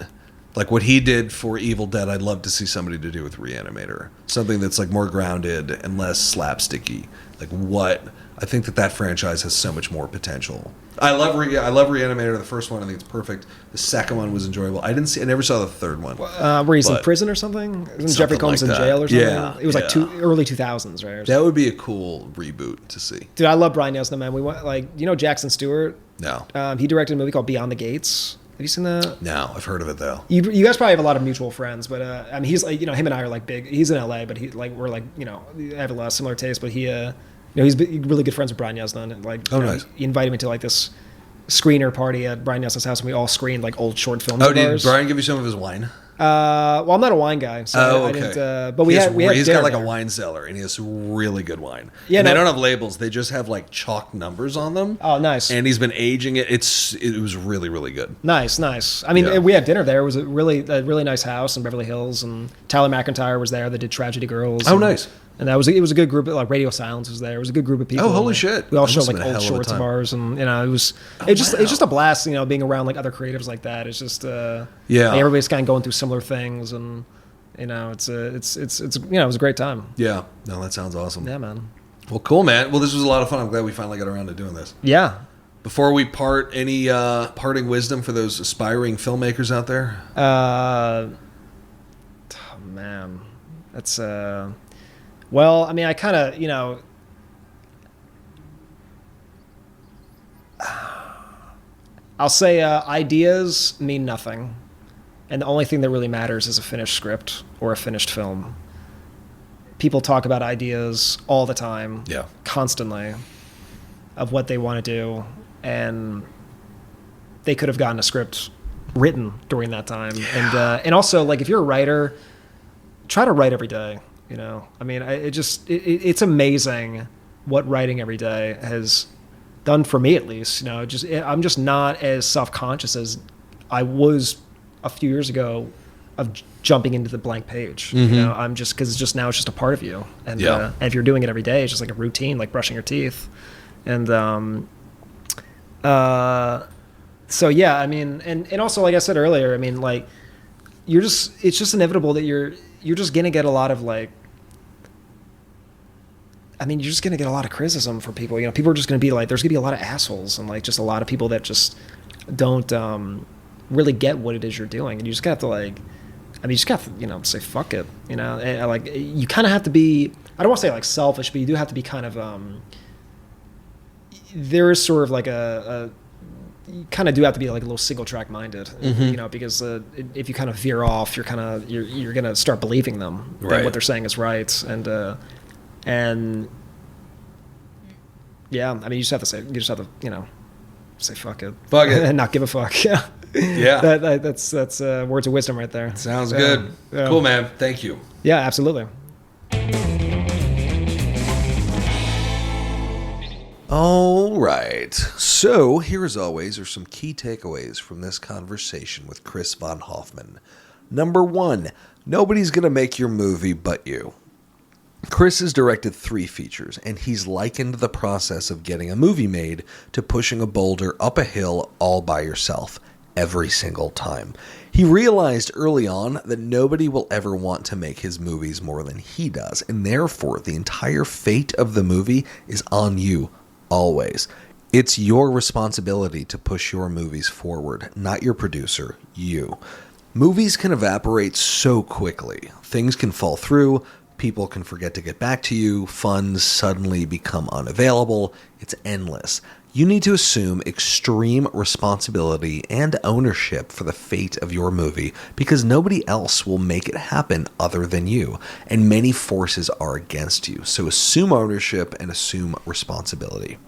like what he did for Evil Dead. I'd love to see somebody to do with Reanimator, something that's like more grounded and less slapsticky. Like what I think that franchise has so much more potential. I love Reanimator. The first one, I think it's perfect. The second one was enjoyable. I never saw the third one. Where he's in prison or something? Isn't Jeffrey Combs like in jail or something? Yeah, It was like early 2000s, right? That would be a cool reboot to see. Dude, I love Brian Yuzna, man. We went Jackson Stewart. No. He directed a movie called Beyond the Gates. Have you seen that? No, I've heard of it though. You guys probably have a lot of mutual friends, but I mean, he's like, him and I are like big. He's in LA, but we're like, I have a lot of similar tastes. But he He's really good friends with Brian Yesna, and like, nice. He invited me to like this screener party at Brian Yesna's house, and we all screened like old short films. Oh, did Brian give you some of his wine? Well, I'm not a wine guy, so I didn't. But he's got like there. a wine cellar, and he has really good wine. Yeah, and they don't have labels; they just have like chalk numbers on them. Oh, nice! And he's been aging it. It was really, really good. Nice. I mean, we had dinner there. It was a really nice house in Beverly Hills, and Tyler McIntyre was there. That did Tragedy Girls. Oh, nice. And it was a good group. Like Radio Silence was there. It was a group of people. Oh, holy shit! We all showed like old shorts of ours, and it's just a blast. Being around like other creatives like that. It's just like, everybody's kind of going through similar things, and it's it was a great time. Yeah, no, that sounds awesome. Yeah, man. Well, cool, man. Well, this was a lot of fun. I'm glad we finally got around to doing this. Yeah. Before we part, any parting wisdom for those aspiring filmmakers out there? Man, that's well, I mean, I kind of, I'll say ideas mean nothing. And the only thing that really matters is a finished script or a finished film. People talk about ideas all the time, constantly, of what they want to do. And they could have gotten a script written during that time. And also, like, if you're a writer, try to write every day. I mean, it's amazing what writing every day has done for me, at least. I'm just not as self-conscious as I was a few years ago of jumping into the blank page. Mm-hmm. I'm just, because now it's just a part of you. And if you're doing it every day, it's just like a routine, like brushing your teeth. And so yeah, I mean, and also, like I said earlier, I mean, like, it's just inevitable that you're just gonna get a lot of like, I mean, you're just gonna get a lot of criticism from people. People are just gonna be like, there's gonna be a lot of assholes, and like just a lot of people that just don't really get what it is you're doing, and you just got to like, I mean, you just got to say fuck it, and like you kind of have to be. I don't want to say like selfish, but you do have to be kind of. There is sort of like you kind of do have to be like a little single track minded, mm-hmm. Because if you kind of veer off, you're gonna start believing them that what they're saying is right, and yeah, I mean, you just have to say fuck it, and not give a fuck. Yeah, that's words of wisdom right there. Sounds good. Cool, man. Thank you. Yeah, absolutely. All right. So, here as always are some key takeaways from this conversation with Chris von Hoffmann. Number 1, nobody's going to make your movie but you. Chris has directed 3 features, and he's likened the process of getting a movie made to pushing a boulder up a hill all by yourself, every single time. He realized early on that nobody will ever want to make his movies more than he does, and therefore the entire fate of the movie is on you. Always. It's your responsibility to push your movies forward, not your producer, you. Movies can evaporate so quickly. Things can fall through, people can forget to get back to you, funds suddenly become unavailable. It's endless. You need to assume extreme responsibility and ownership for the fate of your movie because nobody else will make it happen other than you, and many forces are against you. So assume ownership and assume responsibility.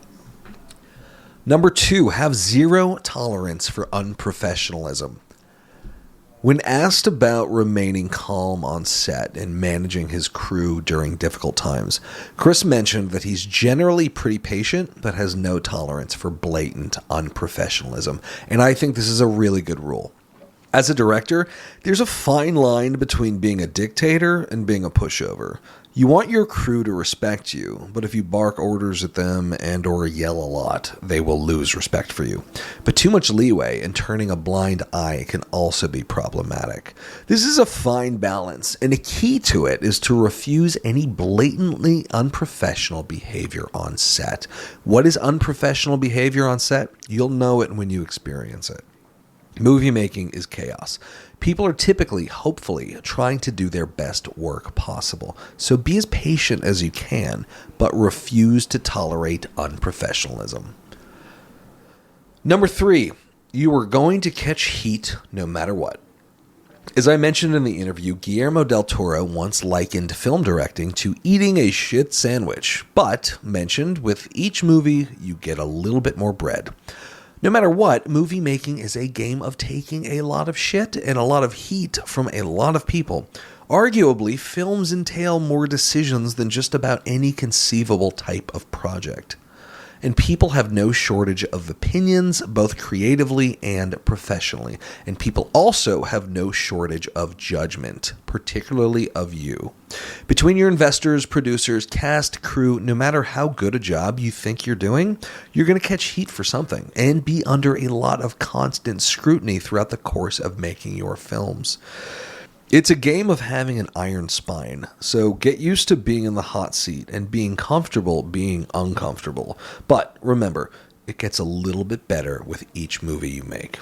Number 2, have zero tolerance for unprofessionalism. When asked about remaining calm on set and managing his crew during difficult times, Chris mentioned that he's generally pretty patient but has no tolerance for blatant unprofessionalism, and I think this is a really good rule. As a director, there's a fine line between being a dictator and being a pushover. You want your crew to respect you, but if you bark orders at them and or yell a lot, they will lose respect for you. But too much leeway and turning a blind eye can also be problematic. This is a fine balance, and a key to it is to refuse any blatantly unprofessional behavior on set. What is unprofessional behavior on set? You'll know it when you experience it. Movie making is chaos. People are typically, hopefully, trying to do their best work possible. So be as patient as you can, but refuse to tolerate unprofessionalism. Number 3, you are going to catch heat no matter what. As I mentioned in the interview, Guillermo del Toro once likened film directing to eating a shit sandwich, but mentioned with each movie you get a little bit more bread. No matter what, movie making is a game of taking a lot of shit and a lot of heat from a lot of people. Arguably, films entail more decisions than just about any conceivable type of project. And people have no shortage of opinions, both creatively and professionally. And people also have no shortage of judgment, particularly of you. Between your investors, producers, cast, crew, no matter how good a job you think you're doing, you're going to catch heat for something and be under a lot of constant scrutiny throughout the course of making your films. It's a game of having an iron spine, so get used to being in the hot seat and being comfortable being uncomfortable. But remember, it gets a little bit better with each movie you make.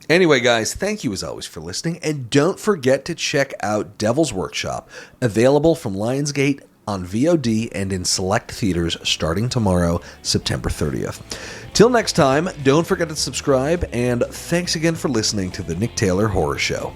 Anyway, guys, thank you as always for listening, and don't forget to check out Devil's Workshop, available from Lionsgate on VOD and in select theaters starting tomorrow, September 30th. Till next time, don't forget to subscribe, and thanks again for listening to the Nick Taylor Horror Show.